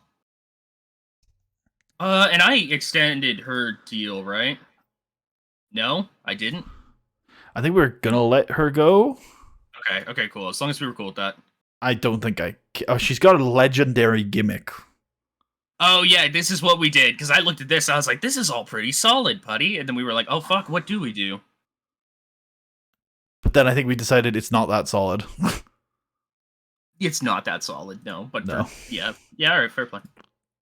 And I extended her deal, right? No, I didn't. I think we're gonna let her go. Okay, cool. As long as we were cool with that. I don't think she's got a legendary gimmick. Oh yeah, this is what we did, because I looked at this, I was like, this is all pretty solid, Putty. And then we were like, oh fuck, what do we do? But then I think we decided it's not that solid. It's not that solid, no. But no. Yeah, all right, fair play.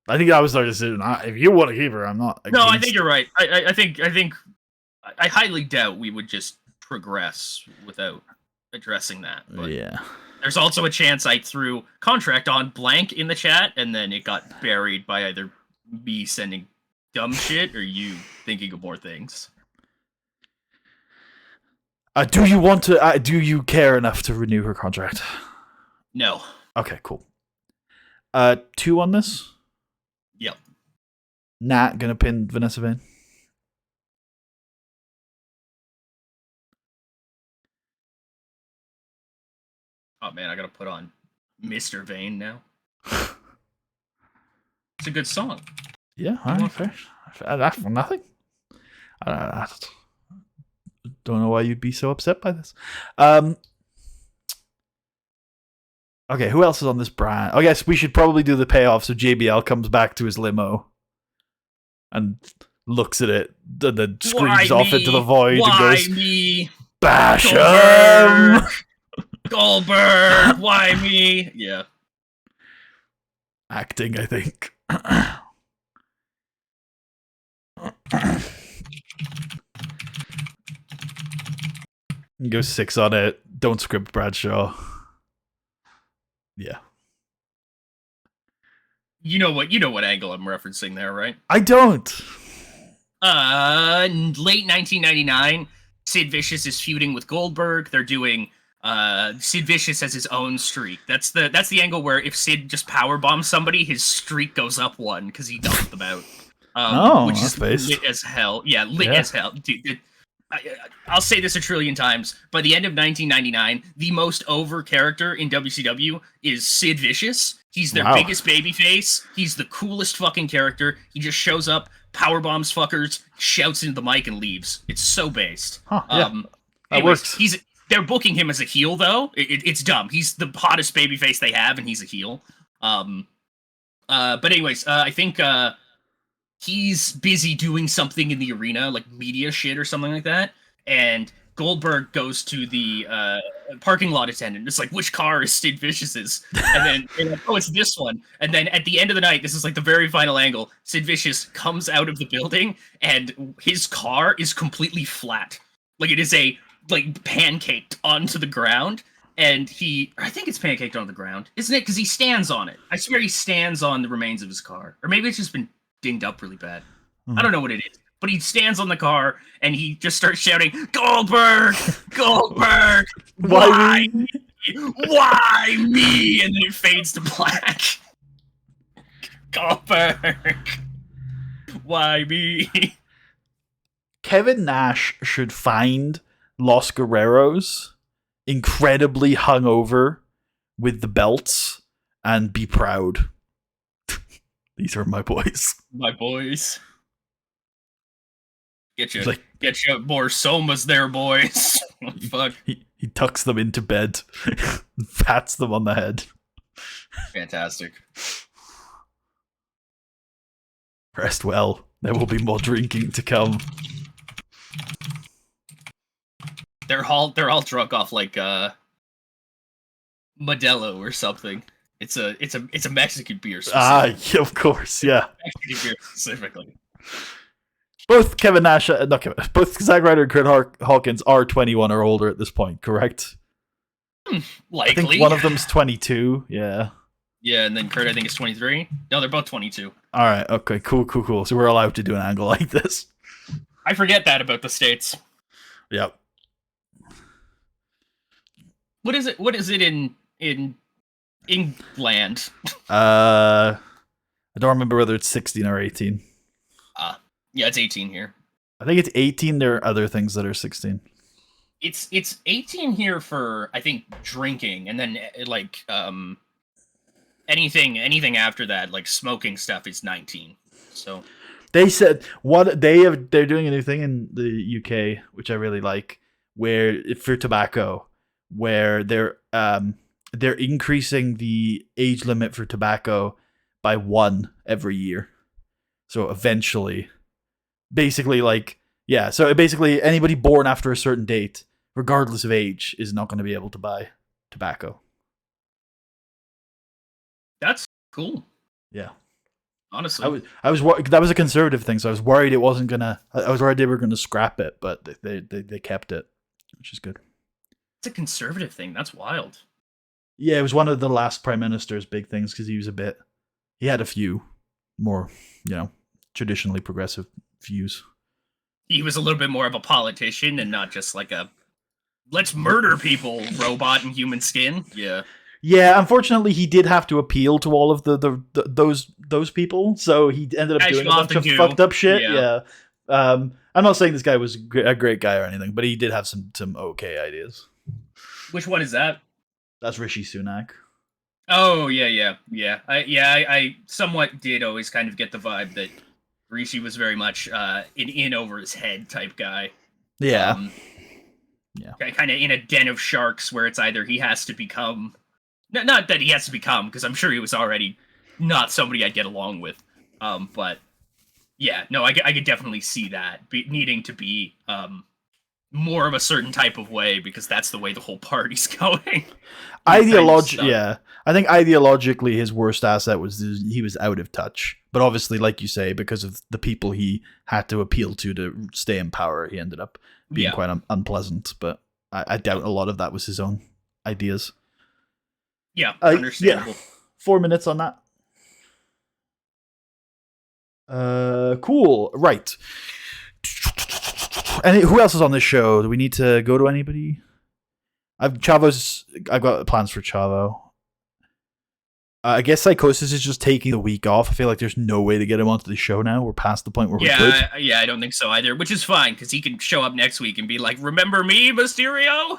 I think that was our decision. If you want to keep her, I'm not. No, I think you're right. I think I highly doubt we would just progress without addressing that. But yeah. There's also a chance I threw contract on blank in the chat, and then it got buried by either me sending dumb shit or you thinking of more things. Do you want to? Do you care enough to renew her contract? No. Okay, cool. 2 on this. Yep. Nat gonna pin Vanessa Vane. Oh man, I gotta put on Mr. Vane now. It's a good song. Yeah, alright, fair. That's for nothing. I don't know why you'd be so upset by this. Okay, who else is on this brand? I guess we should probably do the payoff so JBL comes back to his limo. and looks at it, and then Why screams off into the me? void and Why goes, me? "Bash Goldberg! him!" Goldberg! Why me? Yeah. Acting, I think. Go 6 on it. Don't script Bradshaw. Yeah. You know what angle I'm referencing there, right? I don't. Late 1999, Sid Vicious is feuding with Goldberg. They're doing Sid Vicious has his own streak. That's the angle where if Sid just power bombs somebody, his streak goes up 1 because he dumped them out. Which that's is based. lit as hell. Yeah, lit as hell, dude. I'll say this a trillion times. By the end of 1999, the most over character in WCW is Sid Vicious. He's their biggest babyface. He's the coolest fucking character. He just shows up, power bombs fuckers, shouts into the mic, and leaves. It's so based. Huh, yeah. That works. They're booking him as a heel, though. It's dumb. He's the hottest babyface they have, and he's a heel. But anyways, I think he's busy doing something in the arena, like media shit or something like that. And Goldberg goes to the parking lot attendant. It's like, which car is Sid Vicious's? And then they're like, oh, it's this one. And then at the end of the night, this is like the very final angle, Sid Vicious comes out of the building and his car is completely flat. Like, it is pancaked onto the ground. And I think it's pancaked on the ground, isn't it? Because he stands on it. I swear he stands on the remains of his car. Or maybe it's just been dinged up really bad. I don't know what it is. But he stands on the car and he just starts shouting, Goldberg! Goldberg! Why me? Why me? And then it fades to black. Goldberg! Why me? Kevin Nash should find Los Guerreros incredibly hungover with the belts and be proud. These are my boys. My boys. Get you more somas there, boys. Fuck. He tucks them into bed, pats them on the head. Fantastic. Rest well. There will be more drinking to come. They're all drunk off like Modelo or something. It's a Mexican beer. Yeah, of course, yeah. Mexican beer specifically. Both Kevin Nash, both Zack Ryder and Kurt Hawkins are 21 or older at this point, correct? Likely. I think one of them's 22. Yeah. Yeah, and then Kurt, I think, is 23. No, they're both 22. All right. Okay. Cool. So we're allowed to do an angle like this. I forget that about the States. Yep. What is it in England? I don't remember whether it's 16 or 18. Yeah, it's 18 here. I think it's 18. There are other things that are 16. It's 18 here for, I think, drinking, and then like anything after that, like smoking stuff, is 19. So they said they're doing a new thing in the UK, which I really like, where for tobacco, where they're increasing the age limit for tobacco by 1 every year. So eventually, basically, anybody born after a certain date, regardless of age, is not going to be able to buy tobacco. That's cool. Yeah. Honestly, I was that was a conservative thing, so I was worried it wasn't gonna. I was worried they were gonna scrap it, but they kept it, which is good. It's a conservative thing. That's wild. Yeah, it was one of the last prime minister's big things because he had a few more, traditionally progressive views. He was a little bit more of a politician and not just like a let's murder people robot in human skin. Yeah. Yeah, unfortunately, he did have to appeal to all of those people, so he ended up doing a bunch of fucked up shit. Yeah. I'm not saying this guy was a great guy or anything, but he did have some okay ideas. Which one is that? That's Rishi Sunak. Oh yeah. I somewhat did always kind of get the vibe that Rishi was very much an in over his head type guy. Yeah. Kind of in a den of sharks where it's either he has to become. Not that he has to become, because I'm sure he was already not somebody I'd get along with. But Yeah, no, I could definitely see that needing to be more of a certain type of way because that's the way the whole party's going. Yeah. I think ideologically his worst asset was he was out of touch. But obviously, like you say, because of the people he had to appeal to stay in power, he ended up being quite unpleasant. But I doubt a lot of that was his own ideas. Yeah, understandable. Yeah. 4 minutes on that. Cool. Right. And who else is on this show? Do we need to go to anybody? I've got plans for Chavo. I guess Psychosis is just taking the week off. I feel like there's no way to get him onto the show now. We're past the point where we're good. I don't think so either, which is fine, because he can show up next week and be like, remember me, Mysterio?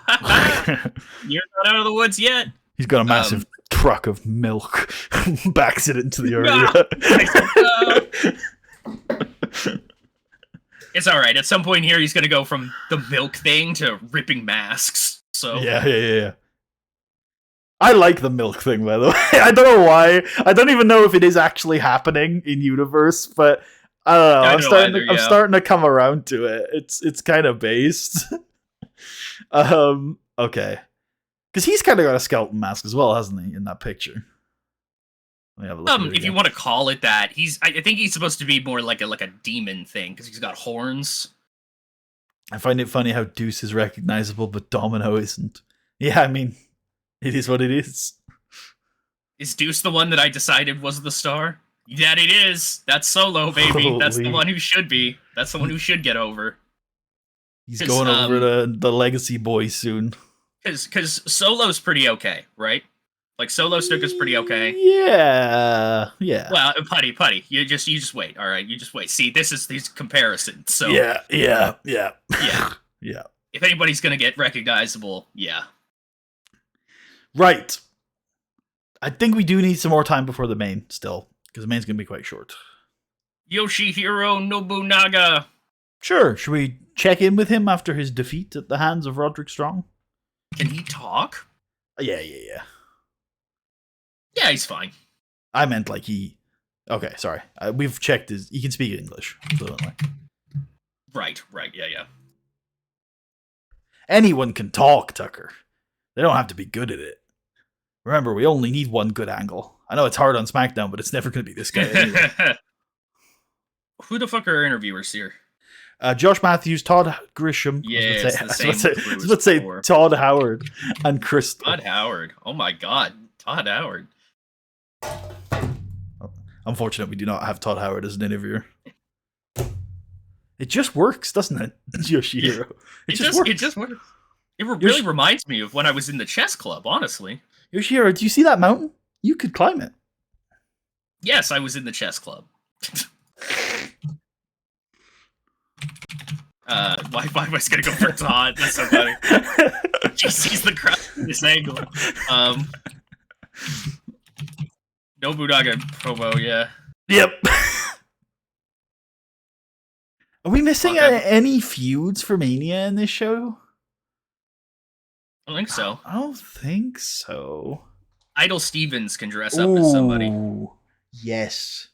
You're not out of the woods yet. He's got a massive truck of milk, backs it into the area. It's all right. At some point here, he's going to go from the milk thing to ripping masks. So yeah. I like the milk thing, by the way. I don't know why. I don't even know if it is actually happening in universe, but I don't know. I'm starting to come around to it. It's kind of based. Okay, because he's kind of got a skeleton mask as well, hasn't he? In that picture. Let me have a look if you want to call it that, I think he's supposed to be more like a demon thing because he's got horns. I find it funny how Deuce is recognizable, but Domino isn't. Yeah, I mean, it is what it is. Is Deuce the one that I decided was the star? That it is. That's Solo, baby. Holy. That's the one who should be. That's the one who should get over. He's going over to the Legacy Boys soon. Because Solo's pretty okay, right? Like Solo Snook is pretty okay. Yeah. Well, Putty, you just wait. All right, you just wait. See, this is these comparisons. So yeah. If anybody's gonna get recognizable, yeah. Right. I think we do need some more time before the main still, because the main's gonna be quite short. Yoshihiro Nobunaga. Sure. Should we check in with him after his defeat at the hands of Roderick Strong? Can he talk? Yeah. Yeah, he's fine. I meant like he... Okay, sorry. We've checked his... He can speak English fluently. Right, yeah. Anyone can talk, Tucker. They don't have to be good at it. Remember, we only need one good angle. I know it's hard on SmackDown, but it's never going to be this guy anyway. Who the fuck are our interviewers here? Josh Matthews, Todd Grisham. Yeah, let's say Todd Howard and Crystal. Todd Howard. Oh my god, Todd Howard. Unfortunately, we do not have Todd Howard as an interviewer. It just works, doesn't it, Yoshihiro? It just works. It really reminds me of when I was in the chess club, honestly. Yoshihiro, do you see that mountain? You could climb it. Yes, I was in the chess club. Why was gonna go for Todd? That's so funny. He sees the crowd in this angle. Nobunaga promo, yeah. Yep. Are we missing any feuds for Mania in this show? I don't think so. I don't think so. Idol Stevens can dress up as somebody. Yes.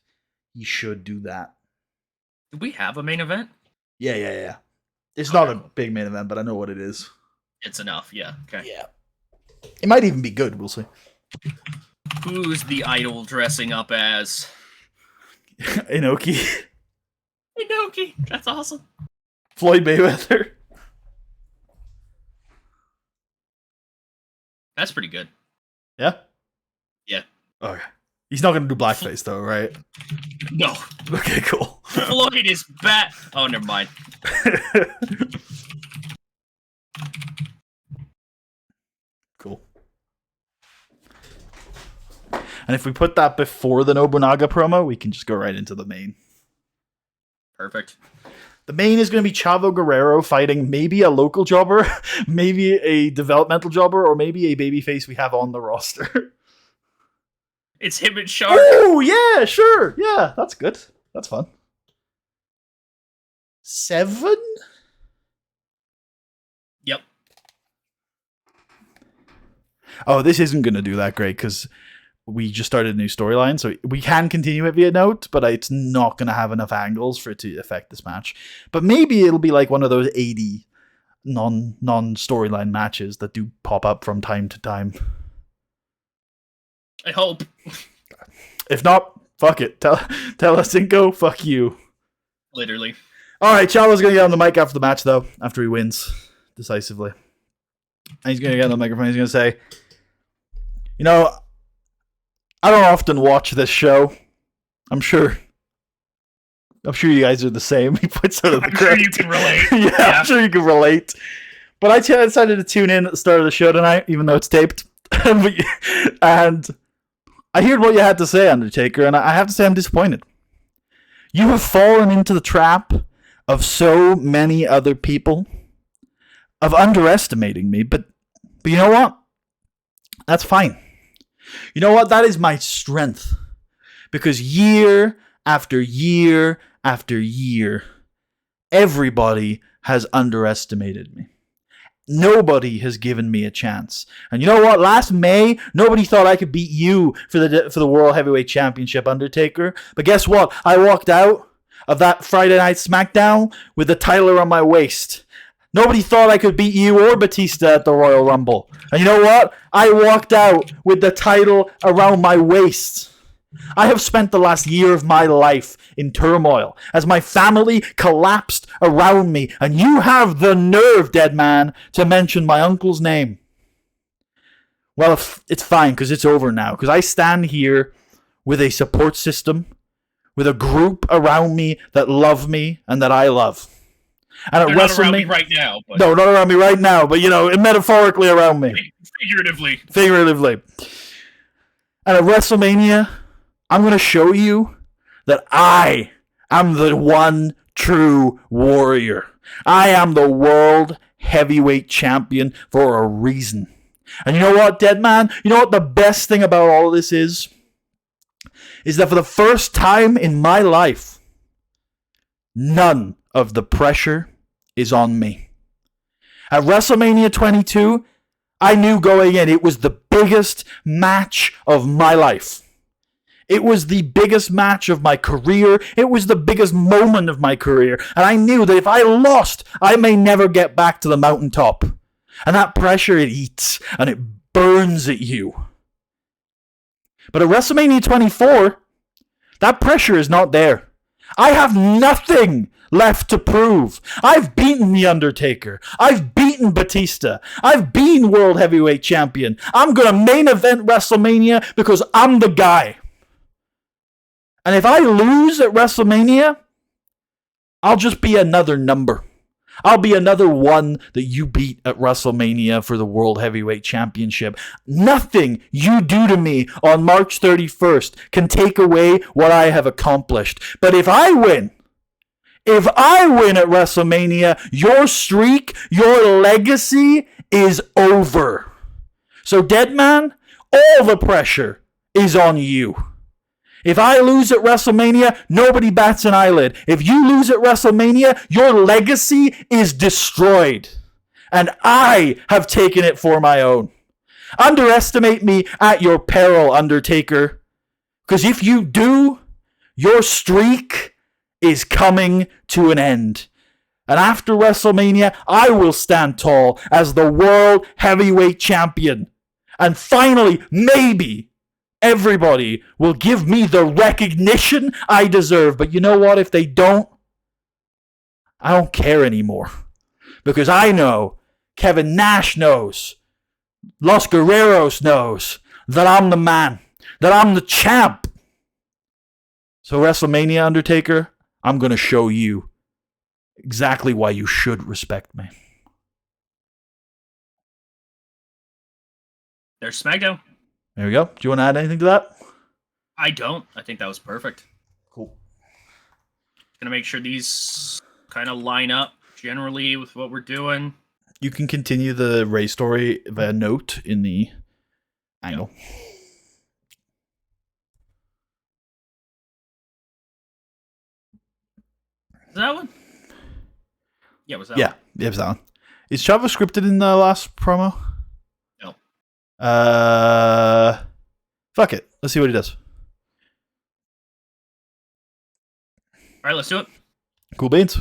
You should do that. Do we have a main event? Yeah. It's not a big main event, but I know what it is. It's enough, yeah. Okay. Yeah. It might even be good, we'll see. Who's the idol dressing up as? Inoki. Inoki, that's awesome. Floyd Mayweather. That's pretty good. Yeah? Yeah. Okay. He's not going to do blackface, though, right? No. Okay, cool. Floyd is back. Oh, never mind. Cool. And if we put that before the Nobunaga promo, we can just go right into the main. Perfect. The main is going to be Chavo Guerrero fighting maybe a local jobber, maybe a developmental jobber, or maybe a babyface we have on the roster. It's him and Shark. Oh, yeah, sure. Yeah, that's good. That's fun. 7? Yep. Oh, this isn't going to do that great because we just started a new storyline, so we can continue it via note, but it's not going to have enough angles for it to affect this match. But maybe it'll be like one of those 80 non-storyline matches that do pop up from time to time. I hope. If not, fuck it. Tell us, Cinco, fuck you. Literally. All right, Chavo's going to get on the mic after the match, though, after he wins decisively. And he's going to get on the microphone. He's going to say, you know, I don't often watch this show. I'm sure you guys are the same. He puts out of the sure you can relate. yeah, I'm sure you can relate. But I decided to tune in at the start of the show tonight, even though it's taped. And I heard what you had to say, Undertaker, and I have to say I'm disappointed. You have fallen into the trap of so many other people of underestimating me, but you know what? That's fine. You know what? That is my strength. Because year after year after year, everybody has underestimated me. Nobody has given me a chance. And you know what? Last May, nobody thought I could beat you for the World Heavyweight Championship, Undertaker. But guess what? I walked out of that Friday Night SmackDown with the title around my waist. Nobody thought I could beat you or Batista at the Royal Rumble. And you know what? I walked out with the title around my waist. I have spent the last year of my life in turmoil as my family collapsed around me. And you have the nerve, dead man, to mention my uncle's name. Well, it's fine because it's over now. Because I stand here with a support system, with a group around me that love me and that I love. And they're not around me right now. But... No, not around me right now, but, you know, metaphorically around me. Figuratively. And at WrestleMania, I'm going to show you that I am the one true warrior. I am the world heavyweight champion for a reason. And you know what, dead man? You know what the best thing about all of this is? Is that for the first time in my life, none of the pressure is on me. At WrestleMania 22, I knew going in it was the biggest match of my life. It was the biggest match of my career. It was the biggest moment of my career. And I knew that if I lost, I may never get back to the mountaintop. And that pressure, it eats and it burns at you. But at WrestleMania 24, that pressure is not there. I have nothing left to prove. I've beaten The Undertaker. I've beaten Batista. I've been World Heavyweight Champion. I'm going to main event WrestleMania because I'm the guy. And if I lose at WrestleMania, I'll just be another number. I'll be another one that you beat at WrestleMania for the World Heavyweight Championship. Nothing you do to me on March 31st can take away what I have accomplished. But if I win at WrestleMania, your streak, your legacy is over. So, dead man, all the pressure is on you. If I lose at WrestleMania, nobody bats an eyelid. If you lose at WrestleMania, your legacy is destroyed. And I have taken it for my own. Underestimate me at your peril, Undertaker. Because if you do, your streak is coming to an end. And after WrestleMania, I will stand tall as the World Heavyweight Champion. And finally, maybe everybody will give me the recognition I deserve. But you know what? If they don't, I don't care anymore. Because I know, Kevin Nash knows, Los Guerreros knows that I'm the man, that I'm the champ. So WrestleMania, Undertaker, I'm going to show you exactly why you should respect me. There's SmackDown. There we go. Do you want to add anything to that? I don't. I think that was perfect. Cool. Gonna make sure these kind of line up generally with what we're doing. You can continue the Ray story via note in the angle. Yep. Is that one? Yeah, was that one? Yeah, it was that one. Is Chavo scripted in the last promo? No. Fuck it. Let's see what he does. All right, let's do it. Cool beans.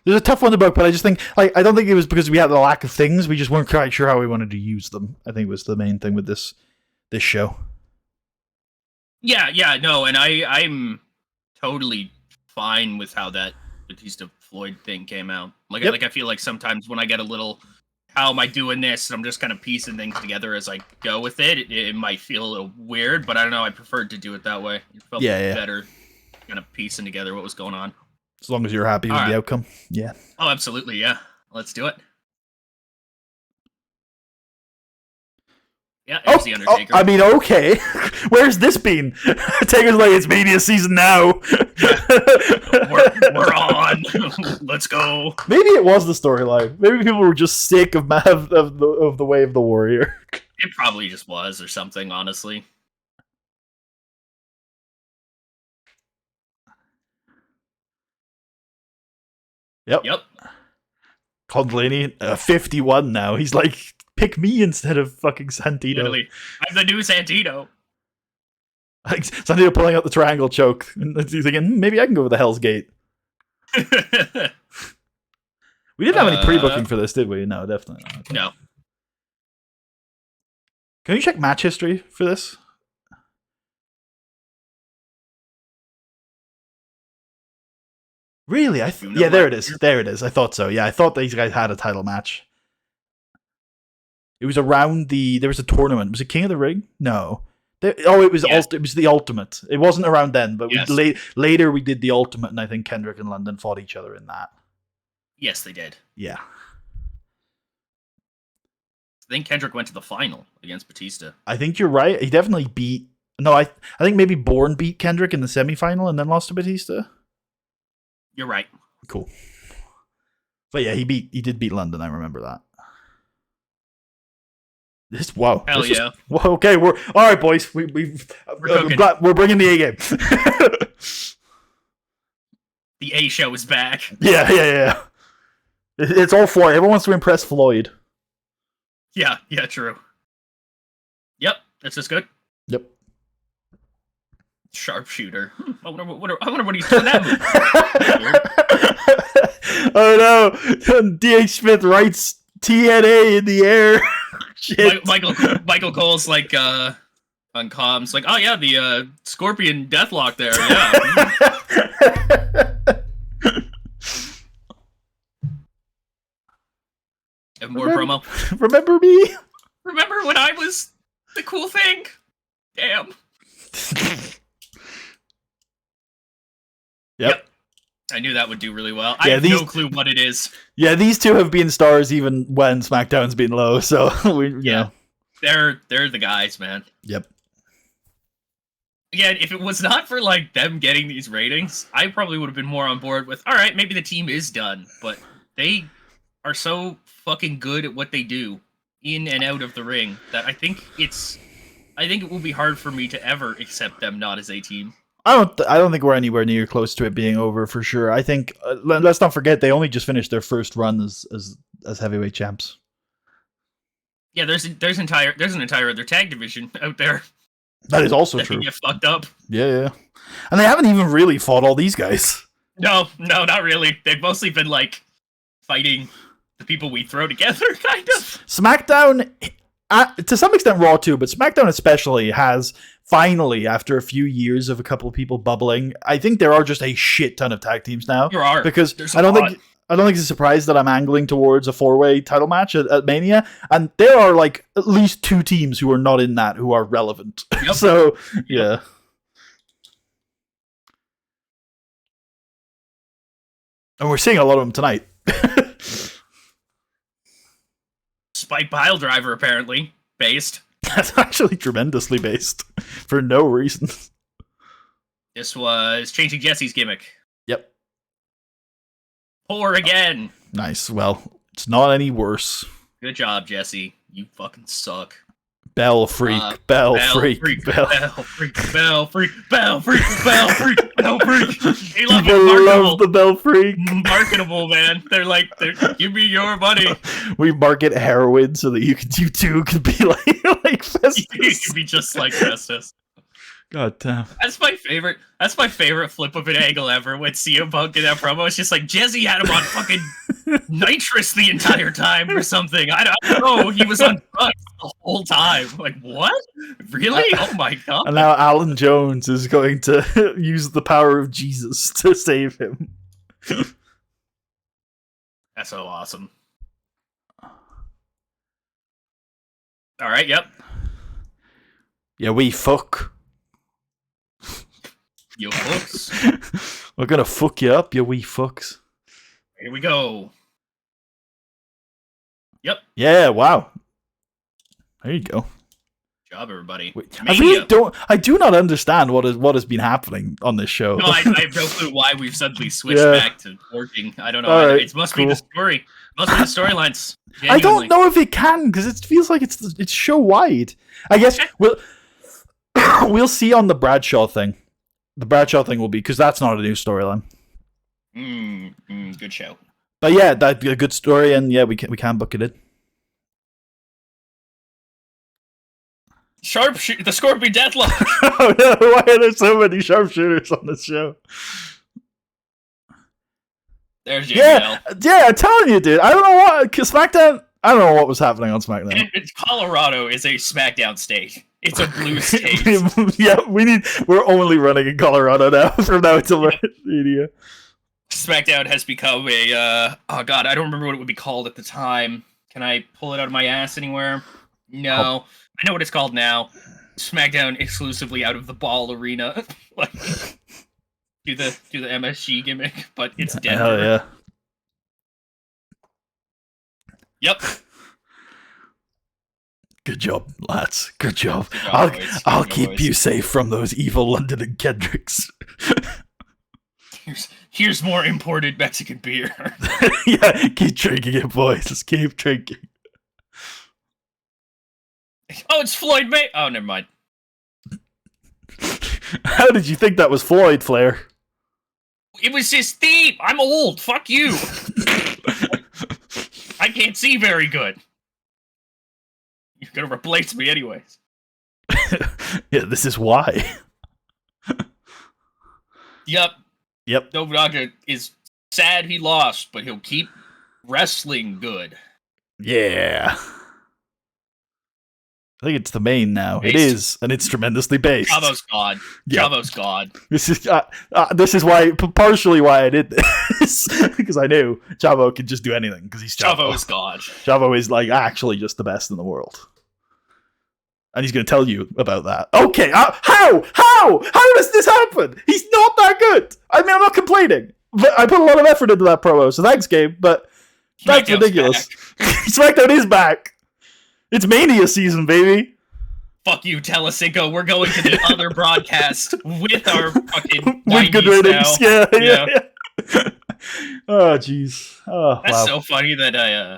There's a tough one to book, but I just think I don't think it was because we had the lack of things. We just weren't quite sure how we wanted to use them. I think was the main thing with this show. Yeah, no, and I'm totally fine with how that Batista Floyd thing came out. Like, Yep. like I feel like sometimes when I get a little, how am I doing this? And I'm just kind of piecing things together as I go with it. It might feel a little weird, but I don't know. I preferred to do it that way. It felt better, kind of piecing together what was going on. As long as you're happy with the outcome, yeah. Oh, absolutely, yeah. Let's do it. Yeah, there's the Undertaker. I mean, okay. Where's this been? Taker's like, it's Mania season now. we're on. Let's go. Maybe it was the storyline. Maybe people were just sick of the way of the warrior. It probably just was or something, honestly. Yep. Condelaney, 51 now. He's like, pick me instead of fucking Santino. Literally, I'm the new Santino. Like, Santino pulling out the triangle choke. And he's thinking, maybe I can go with the Hell's Gate. We didn't have any pre-booking for this, did we? No, definitely not. Okay. No. Can you check match history for this? Really? Yeah, there it is. There it is. I thought so. Yeah, I thought these guys had a title match. It was around there was a tournament. Was it King of the Ring? No. It was it was the Ultimate. It wasn't around then, but later we did the Ultimate, and I think Kendrick and London fought each other in that. Yes, they did. Yeah. I think Kendrick went to the final against Batista. I think you're right. He definitely beat... No, I think maybe Bourne beat Kendrick in the semifinal and then lost to Batista. You're right. Cool. But yeah, he did beat London. I remember that. Hell yeah. Okay, we're all right, boys. We're bringing the A game. The A show is back. Yeah. It's all Floyd. Everyone wants to impress Floyd. Yeah, true. Yep, that's just good. Yep. Sharpshooter. I wonder what he's doing that movie. Oh no! D.H. Smith writes TNA in the air. Shit. Michael Cole's like on comms, like, oh yeah, the Scorpion Deathlock there, yeah. And more promo. Remember me? Remember when I was the cool thing? Damn. Yep. I knew that would do really well. I have no clue what it is. Yeah, these two have been stars even when SmackDown's been low, so you know. They're the guys, man. Yep. Again, if it was not for like them getting these ratings, I probably would have been more on board with, all right, maybe the team is done, but they are so fucking good at what they do in and out of the ring that I think it will be hard for me to ever accept them not as a team. I don't think we're anywhere near close to it being over for sure. I think let's not forget they only just finished their first run as heavyweight champs. Yeah, there's an entire other tag division out there. That is also true. Get fucked up. Yeah. And they haven't even really fought all these guys. No, not really. They've mostly been like fighting the people we throw together, kind of. SmackDown, to some extent Raw too, but SmackDown especially has finally, after a few years of a couple of people bubbling, I think there are just a shit ton of tag teams now. There are. Because I don't think it's a surprise that I'm angling towards a 4-way title match at Mania, and there are like at least 2 teams who are not in that who are relevant. Yep. So, yeah. And we're seeing a lot of them tonight. Spike Piledriver, apparently. Based. That's actually tremendously based. For no reason. This was changing Jesse's gimmick. Yep. Poor again. Nice. Well, it's not any worse. Good job, Jesse. You fucking suck. Bell freak. Bell freak. Bell freak. Bell freak. Bell freak. Bell freak. Bell freak. They love People love the Bell freak. Marketable, man. They're give me your money. We market heroin so that you two could be like Festus. You could be just like Festus. God damn. That's my favorite. That's my favorite flip of an angle ever. When CM Punk in that promo, it's just like Jesse had him on fucking nitrous the entire time or something. I don't know. He was on drugs the whole time. Like what? Really? Oh my god! And now Alan Jones is going to use the power of Jesus to save him. That's so awesome. All right. Yep. Yeah, we fuck. You fucks. We're gonna fuck you up, you wee fucks. Here we go. Yep. Yeah, wow. There you go. Good job, everybody. I do not understand what has been happening on this show. No, I have no clue why we've suddenly switched back to working. I don't know. Right, it must be the story. It must be the storylines. I don't know if it can, because it feels like it's show wide. I guess we'll see on the Bradshaw thing. The Bradshaw thing will be, because that's not a new storyline. Good show. But yeah, that's a good story, and yeah, we can book it in. The Scorpion Deathlock. Oh no! Why are there so many sharpshooters on this show? There's yeah, I'm telling you, dude. I don't know what SmackDown. I don't know what was happening on SmackDown. Colorado is a SmackDown state. It's a blue state. Yeah, we're only running in Colorado now from now until media. SmackDown has become a oh god, I don't remember what it would be called at the time. Can I pull it out of my ass anywhere? No. I know what it's called now. SmackDown exclusively out of the Ball Arena. Like do the MSG gimmick, but it's Denver. Hell yeah. Yep. Good job, lads. Good job. I'll keep you safe from those evil London and Kendricks. Here's more imported Mexican beer. Yeah, keep drinking it, boys. Just keep drinking. Oh, it's Floyd May. Oh, never mind. How did you think that was Floyd, Flair? It was his theme. I'm old. Fuck you. I can't see very good. You're gonna replace me anyways. Yeah, this is why. Yep. Yep. Nobunaga is sad he lost, but he'll keep wrestling good. Yeah. I think it's the main now. Based. It is, and it's tremendously based. Chavo's God. Yep. Chavo's God. This is why, partially why I did this, because I knew Chavo could just do anything, because he's Chavo. Chavo is God. Chavo is, like, actually just the best in the world. And he's going to tell you about that. Okay, how does this happen? He's not that good. I mean, I'm not complaining, but I put a lot of effort into that promo, so thanks, Gabe, but that's ridiculous. SmackDown is back. It's Mania season, baby. Fuck you, Telecinco. We're going to the other broadcast with our fucking with good ratings. Yeah. Oh, jeez. Oh, that's so funny that I.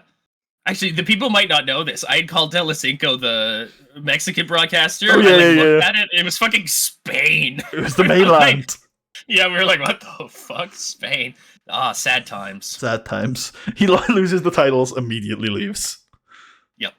Actually, the people might not know this. I had called Telecinco the Mexican broadcaster. Oh, yeah, looked at it. It was fucking Spain. It was the mainland. Yeah, we were like, what the fuck, Spain? Ah, sad times. Sad times. He loses the titles, immediately leaves. Yep.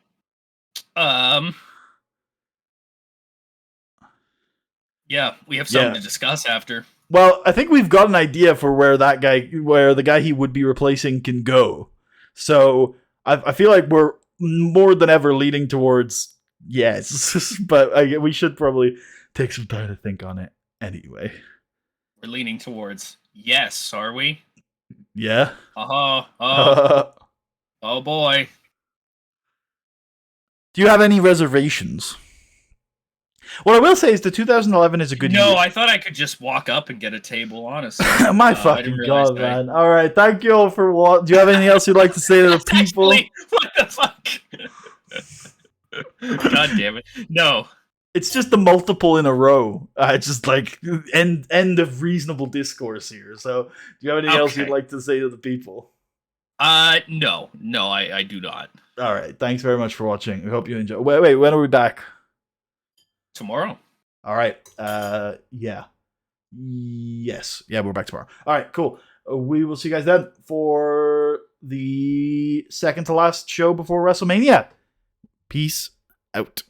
Yeah, we have something to discuss after. Well, I think we've got an idea for where the guy he would be replacing can go. So I feel like we're more than ever leaning towards yes, but we should probably take some time to think on it anyway. We're leaning towards yes, are we? Yeah. Oh boy. Do you have any reservations? What I will say is the 2011 is a good year. No, I thought I could just walk up and get a table, honestly. My fucking god, man. All right, thank you all for watching. Do you have anything else you'd like to say to the people? Actually, what the fuck? God damn it. No. It's just the multiple in a row. Just like end of reasonable discourse here. So, do you have anything else you'd like to say to the people? No, I do not. All right, thanks very much for watching. We hope you enjoy. Wait, when are we back? Tomorrow. All right. Yeah. Yes. Yeah, we're back tomorrow. All right, cool. We will see you guys then for the second to last show before WrestleMania. Peace out.